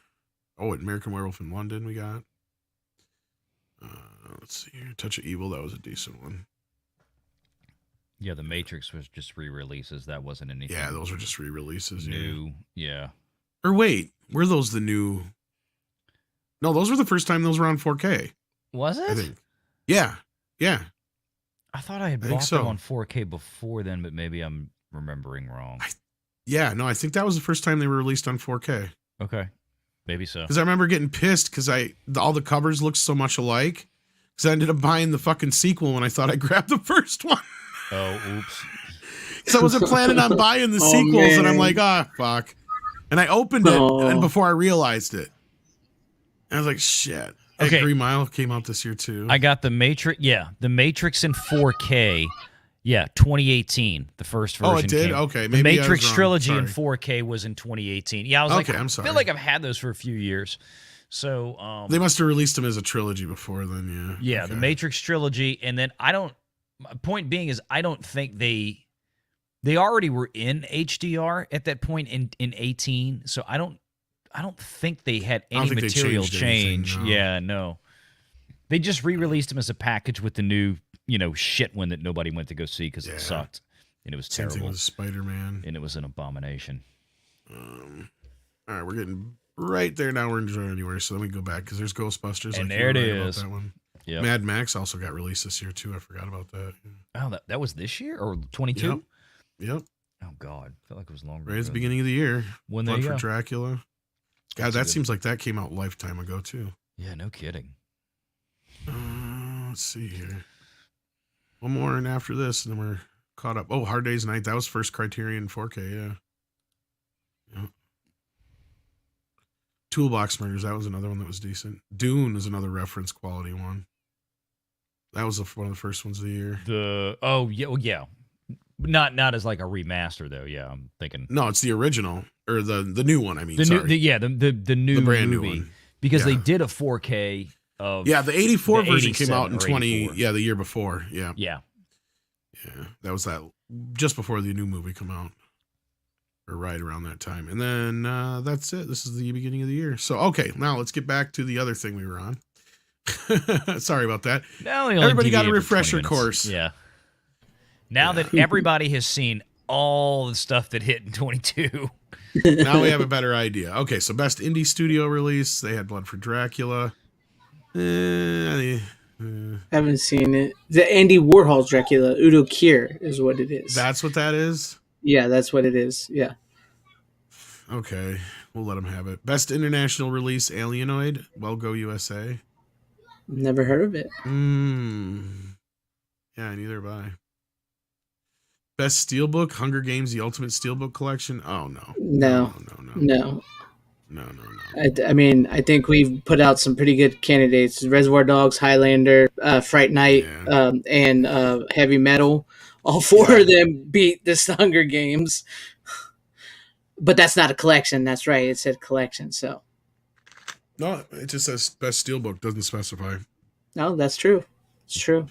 Oh, American Werewolf in London we got. Let's see here. Touch of Evil, that was a decent one. Yeah, The Matrix was just re-releases. That wasn't anything. Yeah, those were just re-releases. New. Yeah. Or wait, were those the new? No, those were the first time those were on 4K. Was it? I think. Yeah, yeah. I thought I had I think bought so. them on 4K before then, but maybe I'm remembering wrong. Yeah, no, I think that was the first time they were released on 4K. Okay, maybe so. Because I remember getting pissed because all the covers looked so much alike. Because I ended up buying the fucking sequel when I thought I grabbed the first one. Oh, oops. So I wasn't planning on buying the sequels, man. and I'm like, fuck. And I opened it, and before I realized it, I was like, shit. Okay. Green Mile came out this year too. I got The Matrix. Yeah, The Matrix in 4K. Yeah, 2018. The first version. Oh, it did? came. Okay. The Maybe I was Matrix wrong. trilogy in Sorry. 4K was in 2018. Yeah, I was Okay, like, I'm I sorry. feel like I've had those for a few years. So, They must have released them as a trilogy before then, yeah. yeah, Okay. The Matrix trilogy, and then my point being is I don't think they already were in HDR at that point in 18, so I don't think they had I don't any think they material changed anything, change. no. Yeah, no. They just re-released them as a package with the new, shit one that nobody went to go see because Yeah. it sucked and it was Same thing terrible with Spider-Man. and it was an abomination. All right, we're getting right there now. We're in January, so let me go back because there's Ghostbusters. And like there you it were right about is. That one. Yep. Mad Max also got released this year too. I forgot about that. Oh, that was this year or 22? Yep. Oh God, I felt like it was longer. Right at the ago. beginning of the year. When there Blood you for go. Dracula. God, That's a that good- seems like that came out a lifetime ago too. Yeah, no kidding. Let's see here. One more, and after this, and then we're caught up. Oh, Hard Day's Night. That was first Criterion 4K. Yeah. Yep. Toolbox Murders. That was another one that was decent. Dune is another reference quality one. That was one of the first ones of the year. Yeah. Not as like a remaster though. Yeah, I'm thinking No, it's the original or the new one. I mean, the sorry. the new The brand new movie one. because they Yeah. did a 4K of Yeah, the 84 the version came out 87 in or 20. 84. Yeah, the year before. Yeah. Yeah. Yeah. That was that just before the new movie come out. Or right around that time. And then that's it. This is the beginning of the year. So, okay, now let's get back to the other thing we were on. Sorry about that. Now we only Everybody got a deviated for 20 refresher minutes. course. Yeah. Now that everybody has seen all the stuff that hit in 22. Now we have a better idea. Okay, so best indie studio release. They had Blood for Dracula. Haven't seen it. The Andy Warhol's Dracula, Udo Kier is what it is. That's what that is? Yeah, that's what it is. Yeah. Okay, we'll let them have it. Best international release, Alienoid. Well, go USA. Never heard of it. Yeah, neither have I. Best Steelbook, Hunger Games, the Ultimate Steelbook Collection. Oh, no. No. No. I mean, I think we've put out some pretty good candidates: Reservoir Dogs, Highlander, Fright Night, Yeah. and Heavy Metal. All four of them beat this Hunger Games. But that's not a collection. That's right. It said collection. So No, it just says Best Steelbook, doesn't specify. no, that's true. It's true.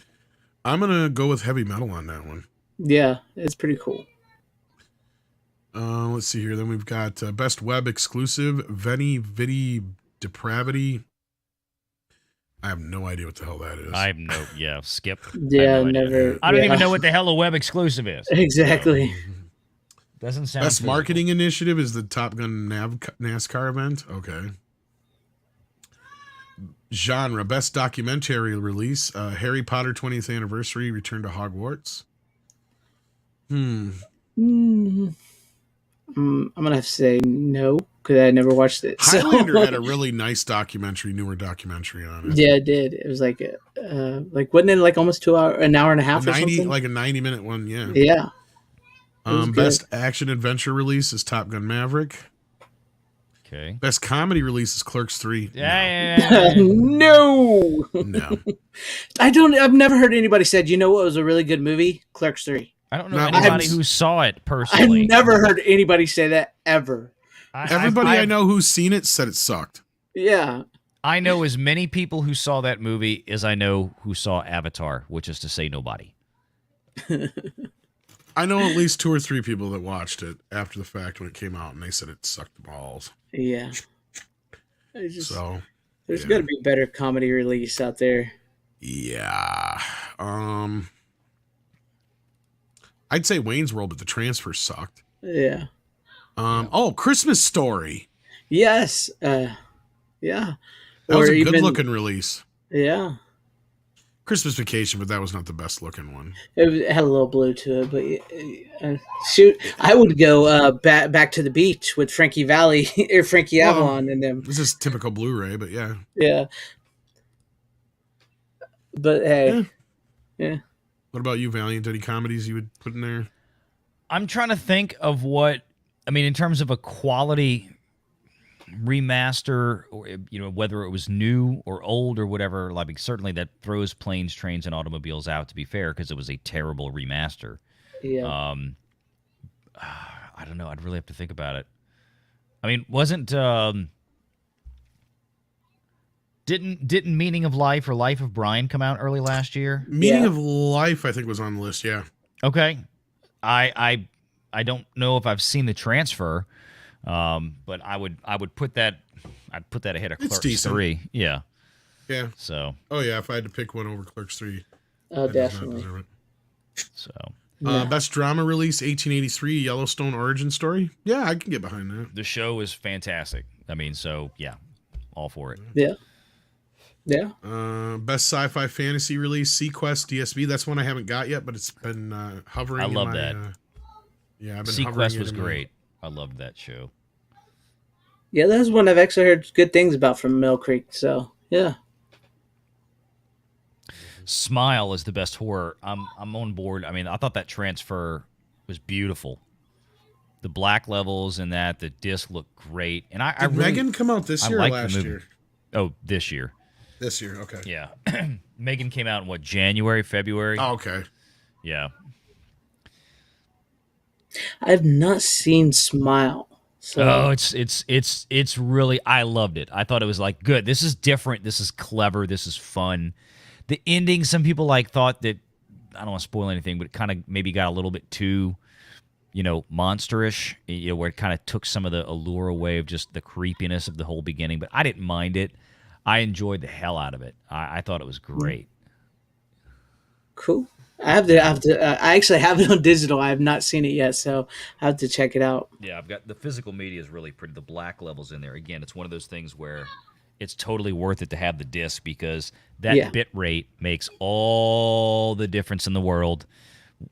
I'm going to go with Heavy Metal on that one. Yeah, it's pretty cool. Let's see here. Then we've got Best Web Exclusive, Veni Vidi Depravity. I have no idea what the hell that is. Skip. Yeah, I have no idea. never. I don't yeah. even know what the hell a web exclusive is. Exactly. Doesn't sound Best physical. Marketing Initiative is the Top Gun NASCAR event. Okay. Genre, Best Documentary Release, Harry Potter 20th Anniversary, Return to Hogwarts. I'm gonna have to say no because I never watched it. so- Highlander had a really nice newer documentary on it. Yeah, it did. It was like wasn't it like almost an hour and a half or something? Like a 90-minute one, yeah. Yeah. was good. Best Action Adventure Release is Top Gun Maverick. Okay. Best Comedy Release is Clerks 3. Yeah. No. No. I've never heard anybody said, you know what was a really good movie? Clerks 3. I don't know Not anybody once. who saw it I've personally. never heard anybody say that ever. Everybody I I've- know who's seen it said it sucked. Yeah. I know as many people who saw that movie as I know who saw Avatar, which is to say nobody. I know at least 2 or 3 people that watched it after the fact when it came out, and they said it sucked the balls. Yeah. So, There's yeah. got to be a better comedy release out there. yeah. I'd say Wayne's World, but the transfer sucked. Yeah. Oh, Christmas Story. Yes. Yeah. That was a good looking release. Yeah. Christmas Vacation, but that was not the best looking one. It had a little blue to it, but shoot, I would go back to the beach with Frankie Valley or Frankie Avalon and them. This is typical Blu-ray, but yeah. Yeah. But hey, yeah. What about you, Valiant? Any comedies you would put in there? I'm trying to think of what, I mean, in terms of a quality remaster, or whether it was new or old or whatever. Like, certainly that throws Planes, Trains, and Automobiles out, to be fair, because it was a terrible remaster. Yeah. I don't know. I'd really have to think about it. I mean, didn't Meaning of Life or Life of Brian come out early last year? Meaning of Life, I think, was on the list. Yeah. Okay. I don't know if I've seen the transfer, but I would put that. I'd put that ahead of Clerks 3. Yeah. Yeah. So. Oh yeah, if I had to pick one over Clerks 3. Oh, definitely. So. Best drama release, 1883, Yellowstone origin story. Yeah, I can get behind that. The show is fantastic. I mean, so yeah, all for it. Yeah. Yeah. Best sci-fi fantasy release, Sequest DSB. That's one I haven't got yet, but it's been hovering. I love that. Yeah, I've been Sequest was great. I loved that show. Yeah, that's one I've actually heard good things about from Mill Creek. So yeah. Smile is the best horror. I'm on board. I mean, I thought that transfer was beautiful. The black levels and the disc looked great. And I Did really, Megan come out this year or last year? Oh, this year. This year, okay. Yeah. Megan came out in what, January, February? Oh, okay. Yeah. I've not seen Smile. So. Oh, it's really, I loved it. I thought it was like good. This is different. This is clever. This is fun. The ending, some people thought that, I don't want to spoil anything, but it kind of maybe got a little bit too, monsterish, where it kind of took some of the allure away of just the creepiness of the whole beginning. But I didn't mind it. I enjoyed the hell out of it. I thought it was great. Cool. I have to. I actually have it on digital. I have not seen it yet, so I have to check it out. Yeah, I've got the physical media is really pretty. The black levels in there. Again, it's one of those things where it's totally worth it to have the disc, because that bit rate makes all the difference in the world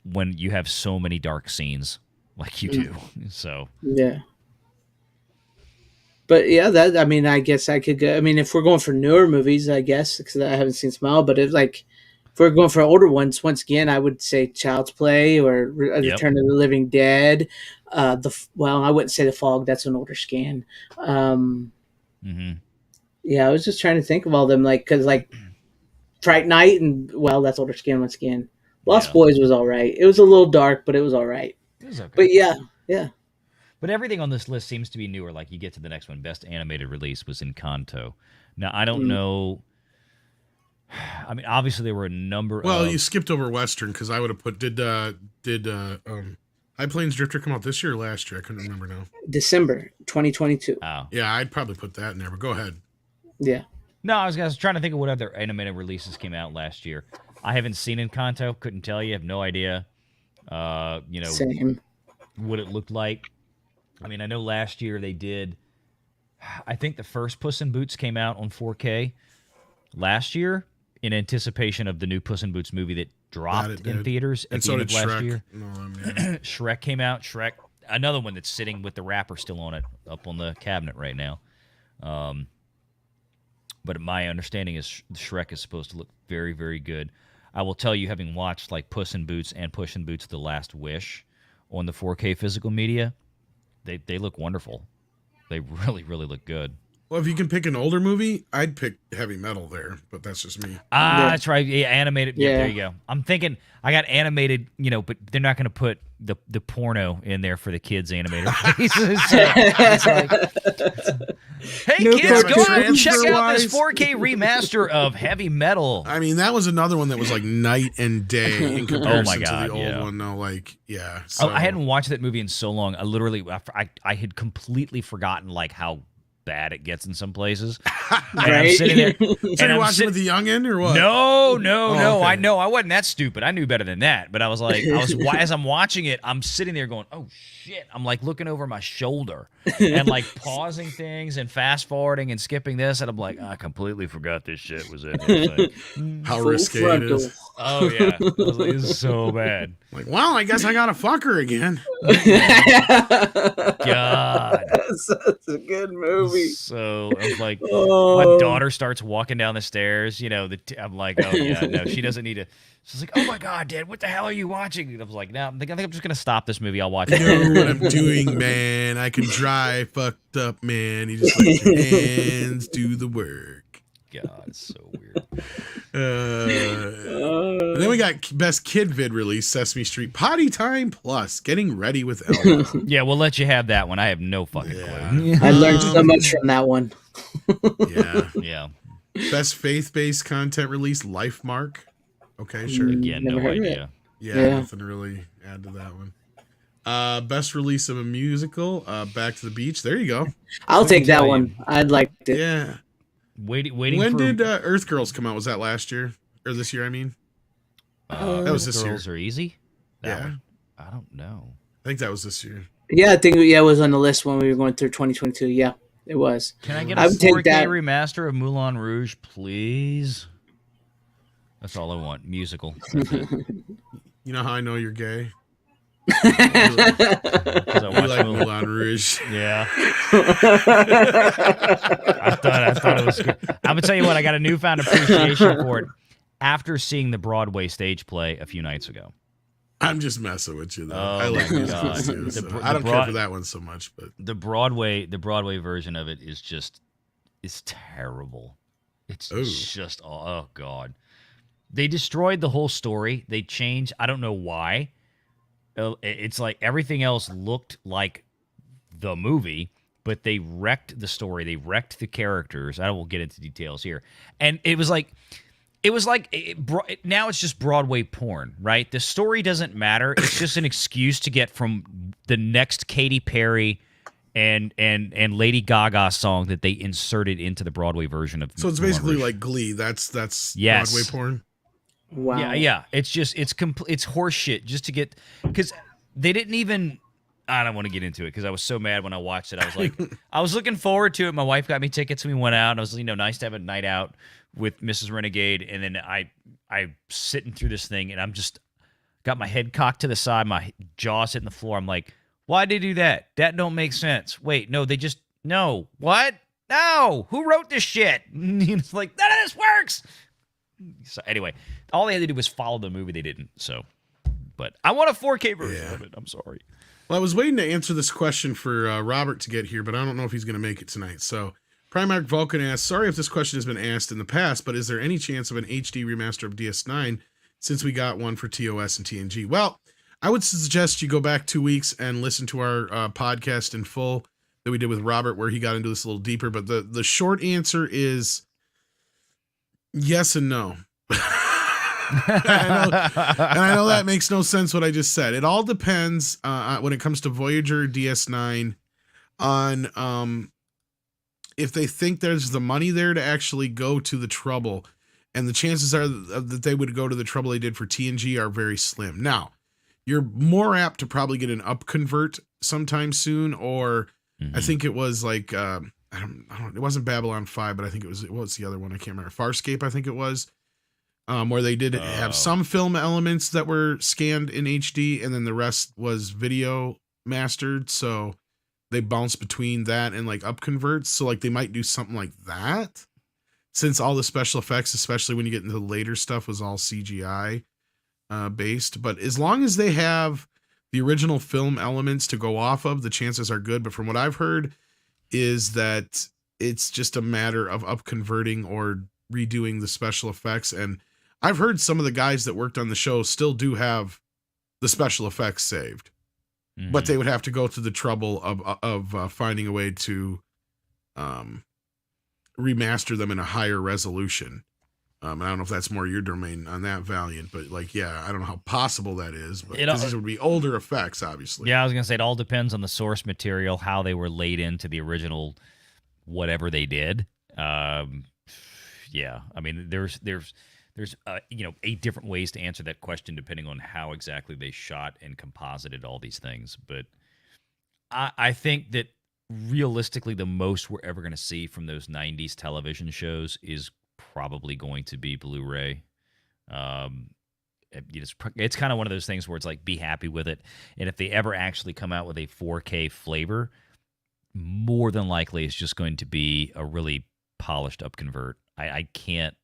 when you have so many dark scenes like you do. So yeah. But yeah, I mean, I guess I could go. I mean, if we're going for newer movies, I guess, because I haven't seen Smile. But if we're going for older ones, once again, I would say Child's Play or Return of the Living Dead. I wouldn't say The Fog. That's an older scan. Yeah, I was just trying to think of all them, because Fright Night and that's older scan once again. Lost Boys was all right. It was a little dark, but it was all right. It was okay. But yeah. But everything on this list seems to be newer. Like, you get to the next one, best animated release was Encanto. Now, I don't know. I mean, obviously there were a number. Well, you skipped over Western, because I would have put did High Plains Drifter come out this year or last year? I couldn't remember now. December 2022. Oh. Yeah, I'd probably put that in there. But go ahead. Yeah. No, I was trying to think of what other animated releases came out last year. I haven't seen Encanto. Couldn't tell you. Have no idea. Same. What it looked like. I mean, I know last year they did. I think the first Puss in Boots came out on 4K last year in anticipation of the new Puss in Boots movie that dropped in theaters at the end of last year. Shrek came out. Shrek, another one that's sitting with the wrapper still on it, up on the cabinet right now. But my understanding is Shrek is supposed to look very, very good. I will tell you, having watched Puss in Boots and Puss in Boots: The Last Wish on the 4K physical media, they look wonderful. They really, really look good. Well, if you can pick an older movie, I'd pick Heavy Metal there, but that's just me. That's right. Yeah, animated. Yeah, there you go. I'm thinking I got animated, but they're not going to put the porno in there for the kids' animated releases. Hey, kids, go out and check out this 4K remaster of Heavy Metal. I mean, that was another one that was like night and day in comparison to the old one. No, So. I hadn't watched that movie in so long. I literally, I had completely forgotten how bad it gets in some places. And Right? I'm sitting there. So and you're I'm watching with the youngin or what? No, okay. I know I wasn't that stupid. I knew better than that. But I was like, as I'm watching it, I'm sitting there going, oh shit. I'm like looking over my shoulder and like pausing things and fast forwarding and skipping this, and I'm like, I completely forgot this shit was in here. Like, How Full risque it frontal. is. oh yeah, I was like, this is so bad. Like, well, I guess I gotta fuck her again. God. Such a good movie. So I was like, my Oh. daughter starts walking down the stairs. You know, I'm like, oh yeah, no, she doesn't need to. She's like, oh my god, Dad, what the hell are you watching? And I was like, no, I think I'm just gonna stop this movie. I'll watch it. You know what I'm doing, man. I can drive fucked up, man. You just let your hands do the work. God, it's so weird. And then we got best kid vid release, Sesame Street Potty Time Plus, Getting Ready with Elmo. Yeah, we'll let you have that one. I have no fucking clue. I learned so much from that one. Yeah. Yeah. Best faith-based content release, Life Mark. Okay, sure. Again, Never no heard of idea. Yeah, nothing to really add to that one. Best release of a musical, Back to the Beach. There you go. I'll take that tell you. one. I'd like it. Yeah. Waiting When for did Earth Girls come out? Was that last year? Or this year, I mean? That was this year. Girls Are Easy? That Yeah. one? I don't know. I think that was this year. Yeah, I think it was on the list when we were going through 2022. Yeah, it was. Can I get a I would take 4K that. remaster of Moulin Rouge, please? That's all I want. Musical. That's it. You know how I know you're gay? 'Cause I You watched like Moulin- Moulin Rouge. Yeah. I thought it was good. I'm gonna tell you what, I got a newfound appreciation for it after seeing the Broadway stage play a few nights ago. I'm just messing with you, though. Oh, I like my musicals, God. too. The So bro- I the don't care broad- for that one so much, but The Broadway version of it is terrible. It's Ooh. just oh god. They destroyed the whole story. They changed. I don't know why. It's like everything else looked like the movie, but they wrecked the story. They wrecked the characters. I won't get into details here. And it was like now it's just Broadway porn, right? The story doesn't matter. It's just an excuse to get from the next Katy Perry and Lady Gaga song that they inserted into the Broadway version of. so it's Moulin basically Rouge. like Glee. That's Yes. Broadway porn. Wow. Yeah. It's just it's horse shit just to get, because they didn't even. I don't want to get into it because I was so mad when I watched it. I was like, I was looking forward to it. My wife got me tickets and we went out. And it was nice to have a night out with Mrs. Renegade. And then I sitting through this thing and I'm just got my head cocked to the side, my jaw's hitting the floor. I'm like, why'd they do that? That don't make sense. Wait, no, no, what? No, who wrote this shit? It's like, none of this works. So anyway, all they had to do was follow the movie. They didn't. So, but I want a 4K version of it. I'm sorry. Well, I was waiting to answer this question for Robert to get here, but I don't know if he's going to make it tonight. So Primarch Vulcan asks, sorry if this question has been asked in the past, but is there any chance of an HD remaster of DS9 since we got one for TOS and TNG? Well, I would suggest you go back 2 weeks and listen to our podcast in full that we did with Robert, where he got into this a little deeper. But the short answer is yes and no. I know that makes no sense what I just said. It all depends when it comes to Voyager DS9 on if they think there's the money there to actually go to the trouble, and the chances are that they would go to the trouble they did for TNG are very slim. Now, you're more apt to probably get an upconvert sometime soon, or I think it was like I don't, it wasn't Babylon 5, but I think what's the other one? I can't remember. Farscape, I think it was. Where they did have some film elements that were scanned in HD, and then the rest was video mastered. So they bounce between that and like upconverts. So like they might do something like that, since all the special effects, especially when you get into the later stuff, was all CGI based. But as long as they have the original film elements to go off of, the chances are good. But from what I've heard is that it's just a matter of upconverting or redoing the special effects. And I've heard some of the guys that worked on the show still do have the special effects saved, but they would have to go to the trouble of finding a way to remaster them in a higher resolution. I don't know if that's more your domain on that, Valiant, but like, yeah, I don't know how possible that is, but these would be older effects, obviously. Yeah, I was gonna say it all depends on the source material, how they were laid into the original whatever they did. Yeah, I mean, there's 8 different ways to answer that question depending on how exactly they shot and composited all these things. But I think that realistically, the most we're ever going to see from those '90s television shows is probably going to be Blu-ray. It's kind of one of those things where it's like, be happy with it, and if they ever actually come out with a 4K flavor, more than likely it's just going to be a really polished up convert. I can't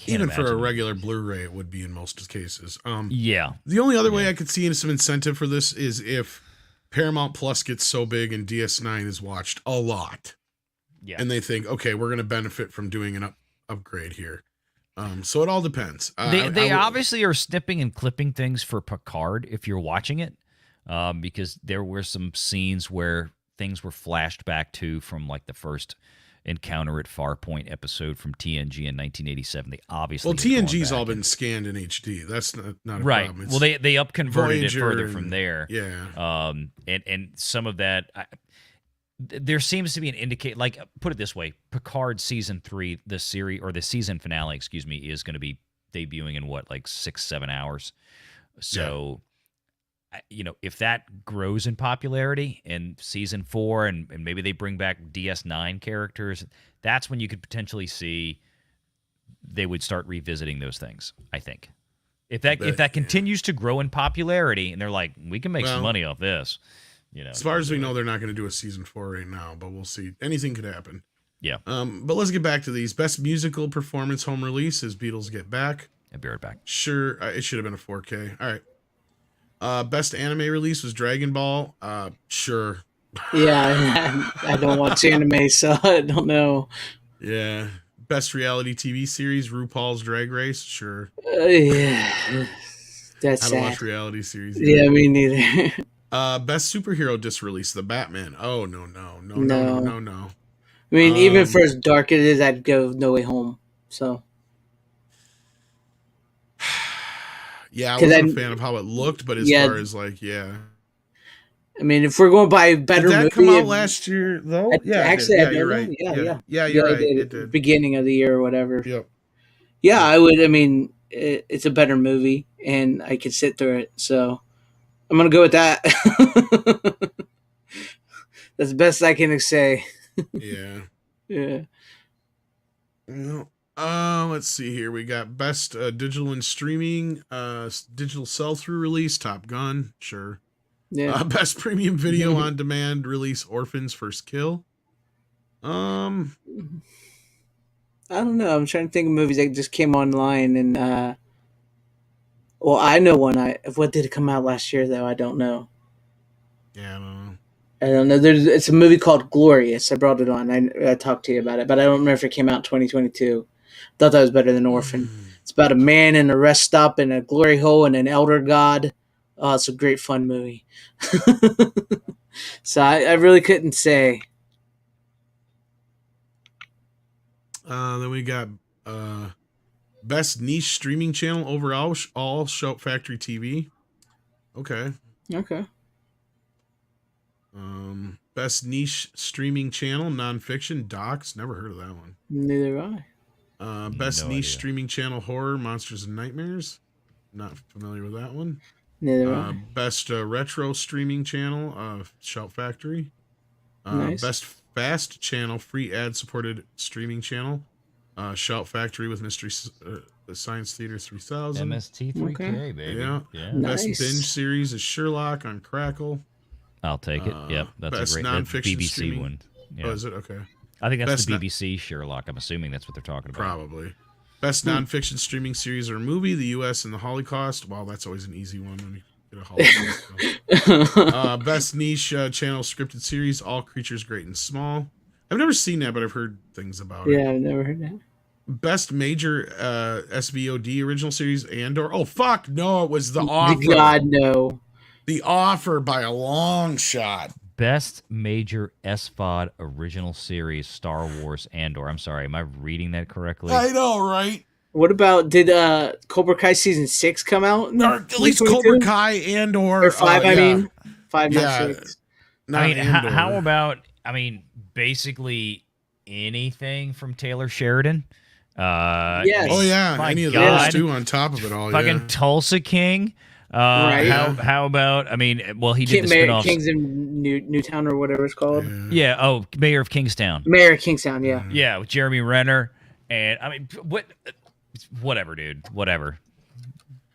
Even for a imagine it. regular Blu-ray, it would be in most cases. Yeah, The only other way I could see some incentive for this is if Paramount Plus gets so big and DS9 is watched a lot, yeah, and they think, okay, we're going to benefit from doing an upgrade here. So it all depends. They obviously are snipping and clipping things for Picard if you're watching it, because there were some scenes where things were flashed back to from like the first Encounter at Farpoint episode from TNG in 1987. They obviously TNG's all been scanned in HD. That's not a right. problem. Well, they up converted it further from and, there. Yeah. And some of that. There seems to be an indicate, like, put it this way, Picard season 3, the series, or the season finale, excuse me, is going to be debuting in what, like 6-7 hours. So, if that grows in popularity in season 4, and maybe they bring back DS9 characters, that's when you could potentially see they would start revisiting those things, I think. If that continues to grow in popularity, and they're like, we can make some money off this. As far as we know, they're not going to do a season 4 right now, but we'll see. Anything could happen. Yeah. But let's get back to these. Best musical performance home release is Beatles Get Back. I'll be right back. Sure, it should have been a 4K. All right. Best anime release was Dragon Ball. Sure. Yeah, I don't watch anime, so I don't know. Yeah. Best reality TV series, RuPaul's Drag Race. Sure. Yeah. That's I sad. don't watch reality series either. Yeah, me neither. Best superhero disc release, The Batman. Oh, no. I mean, even for as dark it is, I'd go No Way Home. So. Yeah, I wasn't a fan of how it looked, but as far as I mean, if we're going by better movie, did that come out last year though? Actually, you're right. Yeah, you're right. It did. Beginning of the year or whatever. Yep. Yeah, I would. I mean, it's a better movie, and I could sit through it. So I'm gonna go with that. That's the best I can say. Yeah. Yeah. No. Let's see here. We got best digital and streaming, digital sell-through release, Top Gun. Sure. Yeah. Best premium video on demand release, Orphans First Kill. I don't know. I'm trying to think of movies that just came online, and well, I know one. What did it come out last year though? I don't know. Yeah, I don't know. It's a movie called Glorious. I brought it on. I talked to you about it, but I don't remember if it came out in 2022. Thought that was better than Orphan. It's about a man in a rest stop in a glory hole and an elder god. Oh, it's a great fun movie. So I really couldn't say. Then we got best niche streaming channel overall, all Shout Factory TV. Okay. Best niche streaming channel, nonfiction, Docs. Never heard of that one. Neither have I. Best niche streaming channel, horror, Monsters and Nightmares. Not familiar with that one. Neither have I. Best retro streaming channel, Shout Factory. Nice. Best fast channel, free ad supported streaming channel, Shout Factory with Mystery Science Theater 3000. MST3K, baby. Yeah. Nice. Best binge series is Sherlock on Crackle. I'll take it. Yep, that's a great nonfiction BBC streaming one. Yeah. Oh, is it? Okay. I think that's Best the BBC Sherlock. I'm assuming that's what they're talking about. Probably. Best nonfiction streaming series or movie, The U.S. and the Holocaust. Wow, that's always an easy one when you get a Holocaust. Best niche channel scripted series, All Creatures Great and Small. I've never seen that, but I've heard things about it. Yeah, I've never heard that. Best major SVOD original series, Andor. Oh, fuck, no, it was The Offer. God, no. The Offer by a long shot. Best major SVOD original series, Star Wars Andor. I'm sorry, am I reading that correctly? I know, right? What about, did Cobra Kai season 6 come out? Or at least Cobra Kai Andor. Or 5, I mean. 5, not Yeah. 6. Not I mean, Andor. how about, basically anything from Taylor Sheridan. Yes. Oh yeah, my any of God. those too on top of it all. Fucking Yeah. Tulsa King. Right. How about? I mean, well, he did the spinoffs. Kings in Newtown or whatever it's called. Yeah. Yeah. Oh, Mayor of Kingstown. Mayor of Kingstown. Yeah. Yeah, with Jeremy Renner, and I mean, whatever, dude. Whatever.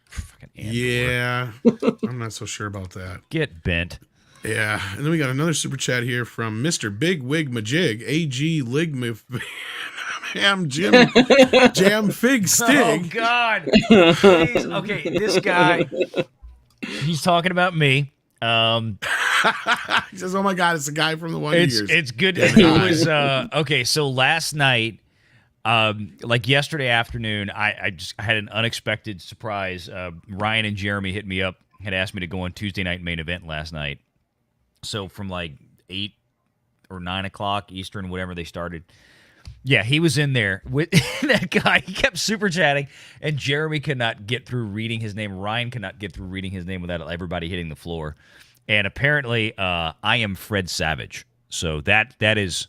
Fucking Andor. Yeah. I'm not so sure about that. Get bent. Yeah. And then we got another super chat here from Mr. Big Wig Majig, AG Ligma Ham Jam Fig Oh Stig. God. Please. Okay, this guy. He's talking about me. He says, "Oh my God, it's the guy from the Wonder Years." It's good. It was okay. So last night, like yesterday afternoon, I had an unexpected surprise. Ryan and Jeremy hit me up, had asked me to go on Tuesday night main event last night. So from like 8 or 9 o'clock Eastern, whatever they started. Yeah, he was in there with that guy. He kept super chatting, and Jeremy could not get through reading his name. Ryan could not get through reading his name without everybody hitting the floor. And apparently, I am Fred Savage. So that is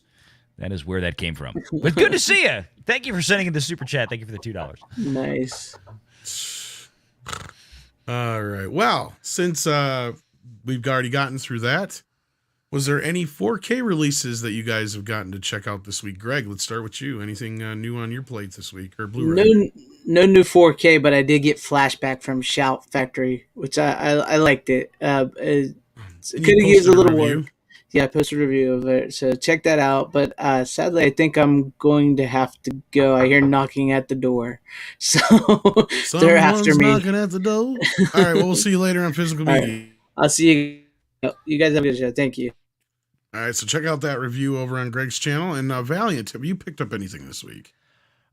where that came from. But good to see you. Thank you for sending in the super chat. Thank you for the $2. Nice. All right. Well, since we've already gotten through that, was there any 4K releases that you guys have gotten to check out this week? Greg, let's start with you. Anything new on your plate this week, or Blu-ray? No new 4K, but I did get Flashback from Shout Factory, which I liked it. It could have used a little more. Yeah, I posted a review of it, so check that out. But sadly, I think I'm going to have to go. I hear knocking at the door, so they're after me. Knocking at the door. All right, well, we'll see you later on Physical Media. Right. I'll see you. You guys have a good show. Thank you. All right, so check out that review over on Greg's channel. And Valiant, have you picked up anything this week?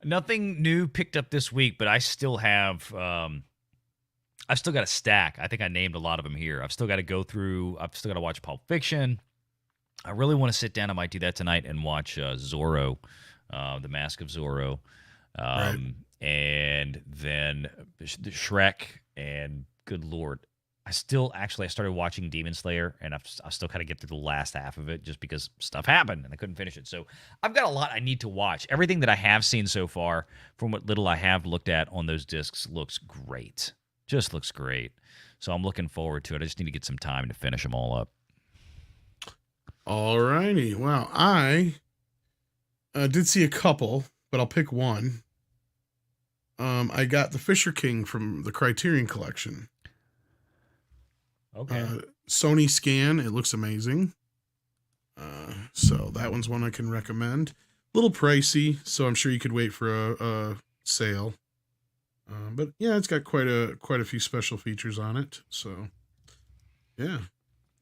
Nothing new picked up this week, but I still have. I've still got a stack. I think I named a lot of them here. I've still got to go through. I've still got to watch Pulp Fiction. I really want to sit down. I might do that tonight and watch Zorro, The Mask of Zorro, Right. and then Shrek. And good Lord, I started watching Demon Slayer, and I still kind of get through the last half of it just because stuff happened and I couldn't finish it. So I've got a lot I need to watch. Everything that I have seen so far, from what little I have looked at on those discs, looks great. Just looks great. So I'm looking forward to it. I just need to get some time to finish them all up. All righty. Well, I did see a couple, but I'll pick one. I got The Fisher King from the Criterion Collection. Okay. Sony scan. It looks amazing. So that one's one I can recommend. A little pricey, so I'm sure you could wait for a sale. But yeah, it's got quite a few special features on it. So yeah,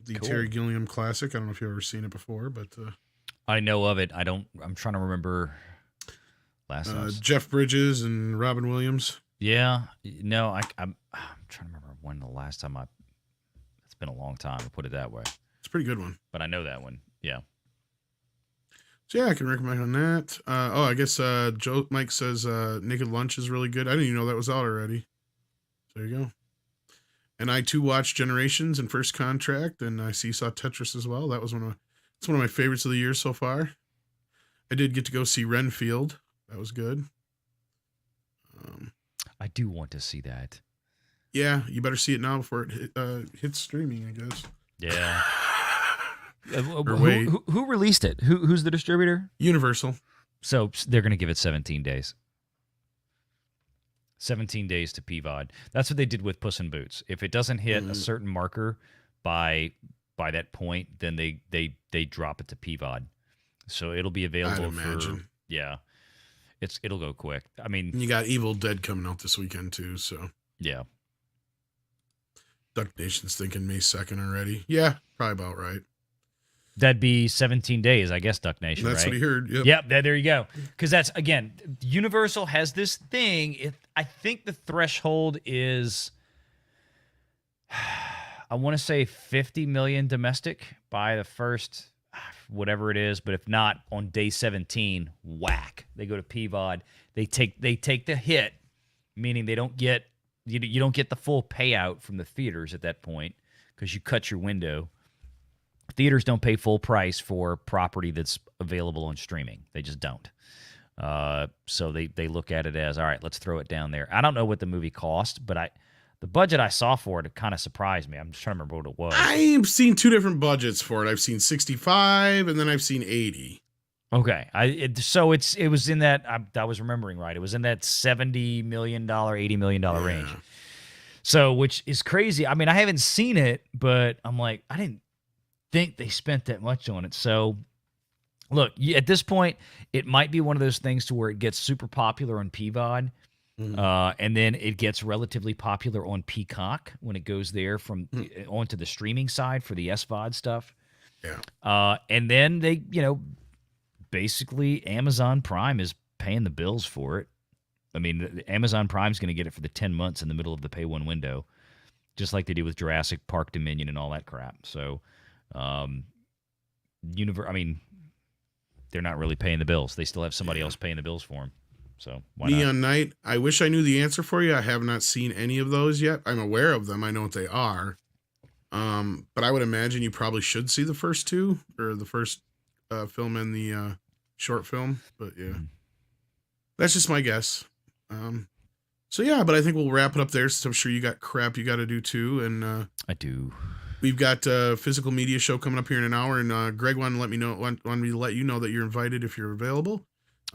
the Cool. Terry Gilliam classic. I don't know if you've ever seen it before, but I know of it. I'm trying to remember last time. Jeff Bridges and Robin Williams. Yeah. No, I'm trying to remember when the last time it's been a long time, to put it that way. It's a pretty good one. But I know that one. Yeah. So yeah, I can recommend on that. I guess Mike says Naked Lunch is really good. I didn't even know that was out already. There you go. And I too watched Generations and First Contract, and I saw Tetris as well. It's one of my favorites of the year so far. I did get to go see Renfield. That was good. I do want to see that. Yeah, you better see it now before it hits streaming, I guess. Yeah. wait. Who released it? Who's the distributor? Universal. So they're going to give it 17 days. 17 days to PVOD. That's what they did with Puss in Boots. If it doesn't hit a certain marker by that point, then they drop it to PVOD. So it'll be available for it'll go quick. I mean, And you got Evil Dead coming out this weekend too, so yeah. Duck Nation's thinking May 2nd already. Yeah, probably about right. That'd be 17 days, I guess, Duck Nation, That's right? what he heard. Yep. Yep, there you go. Because that's, again, Universal has this thing. I think the threshold is, I want to say 50 million domestic by the first, whatever it is. But if not, on day 17, whack. They go to PVOD. They take the hit, meaning they don't get, you don't get the full payout from the theaters at that point because you cut your window. theaters don't pay full price for property that's available on streaming. They just don't. So they look at it as, all right, let's throw it down there. I don't know what the movie cost, but the budget I saw for it kind of surprised me. I'm just trying to remember what it was. I've seen two different budgets for it. I've seen 65 and then I've seen 80. Okay. It was in that, I was remembering right. It was in that $70 million, $80 million range. So, which is crazy. I mean, I haven't seen it, but I'm like, I didn't think they spent that much on it. So, look, at this point, it might be one of those things to where it gets super popular on PVOD, and then it gets relatively popular on Peacock when it goes there from onto the streaming side for the SVOD stuff. Yeah. And then they, basically Amazon Prime is paying the bills for it. I mean, Amazon Prime's going to get it for the 10 months in the middle of the pay one window, just like they did with Jurassic Park Dominion and all that crap. So, I mean, they're not really paying the bills. They still have somebody else paying the bills for them. So why not? Neon Knight, I wish I knew the answer for you. I have not seen any of those yet. I'm aware of them. I know what they are. But I would imagine you probably should see the first two, or the first film and the short film. But yeah, that's just my guess. So yeah, but I think we'll wrap it up there, since I'm sure you got crap you got to do too. And I do. We've got a physical media show coming up here in an hour, and Greg wanted me to let you know that you're invited if you're available.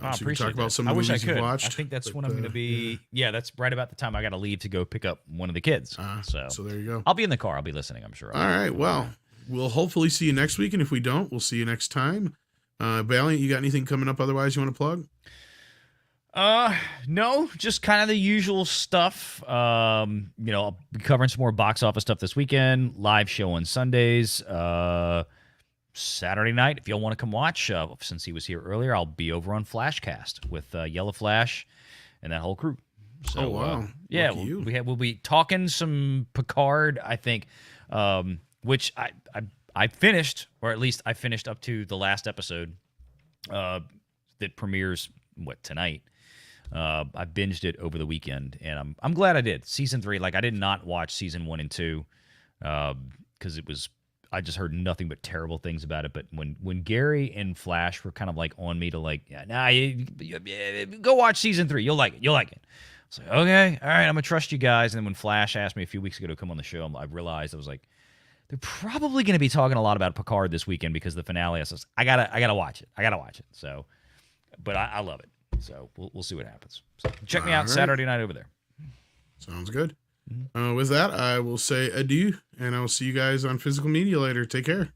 I so you appreciate can talk about that. some of I the wish I movies you've could. watched. I think that's but, when I'm going to be. Yeah, that's right about the time I got to leave to go pick up one of the kids. So there you go. I'll be in the car. I'll be listening, I'm sure. All right. Well, we'll hopefully see you next week, and if we don't, we'll see you next time. Valiant, you got anything coming up otherwise you want to plug? No, just kind of the usual stuff. I'll be covering some more box office stuff this weekend. Live show on Sundays. Saturday night, if y'all want to come watch, since he was here earlier, I'll be over on Flashcast with Yellow Flash and that whole crew. So, oh wow! Yeah, Lucky we'll be talking some Picard, I think, which I finished, or at least I finished up to the last episode that premieres tonight. I binged it over the weekend, and I'm glad I did. Season 3, like I did not watch season 1 and 2 because I just heard nothing but terrible things about it. But when Gary and Flash were kind of like on me to like, go watch season 3, you'll like it. It's like, okay, all right, I'm gonna trust you guys. And then when Flash asked me a few weeks ago to come on the show, I realized I was like, they're probably gonna be talking a lot about Picard this weekend because the finale. I gotta watch it. So, but I love it. So we'll see what happens. So check me out Saturday night over there. Sounds good. With that, I will say adieu, and I will see you guys on physical media later. Take care.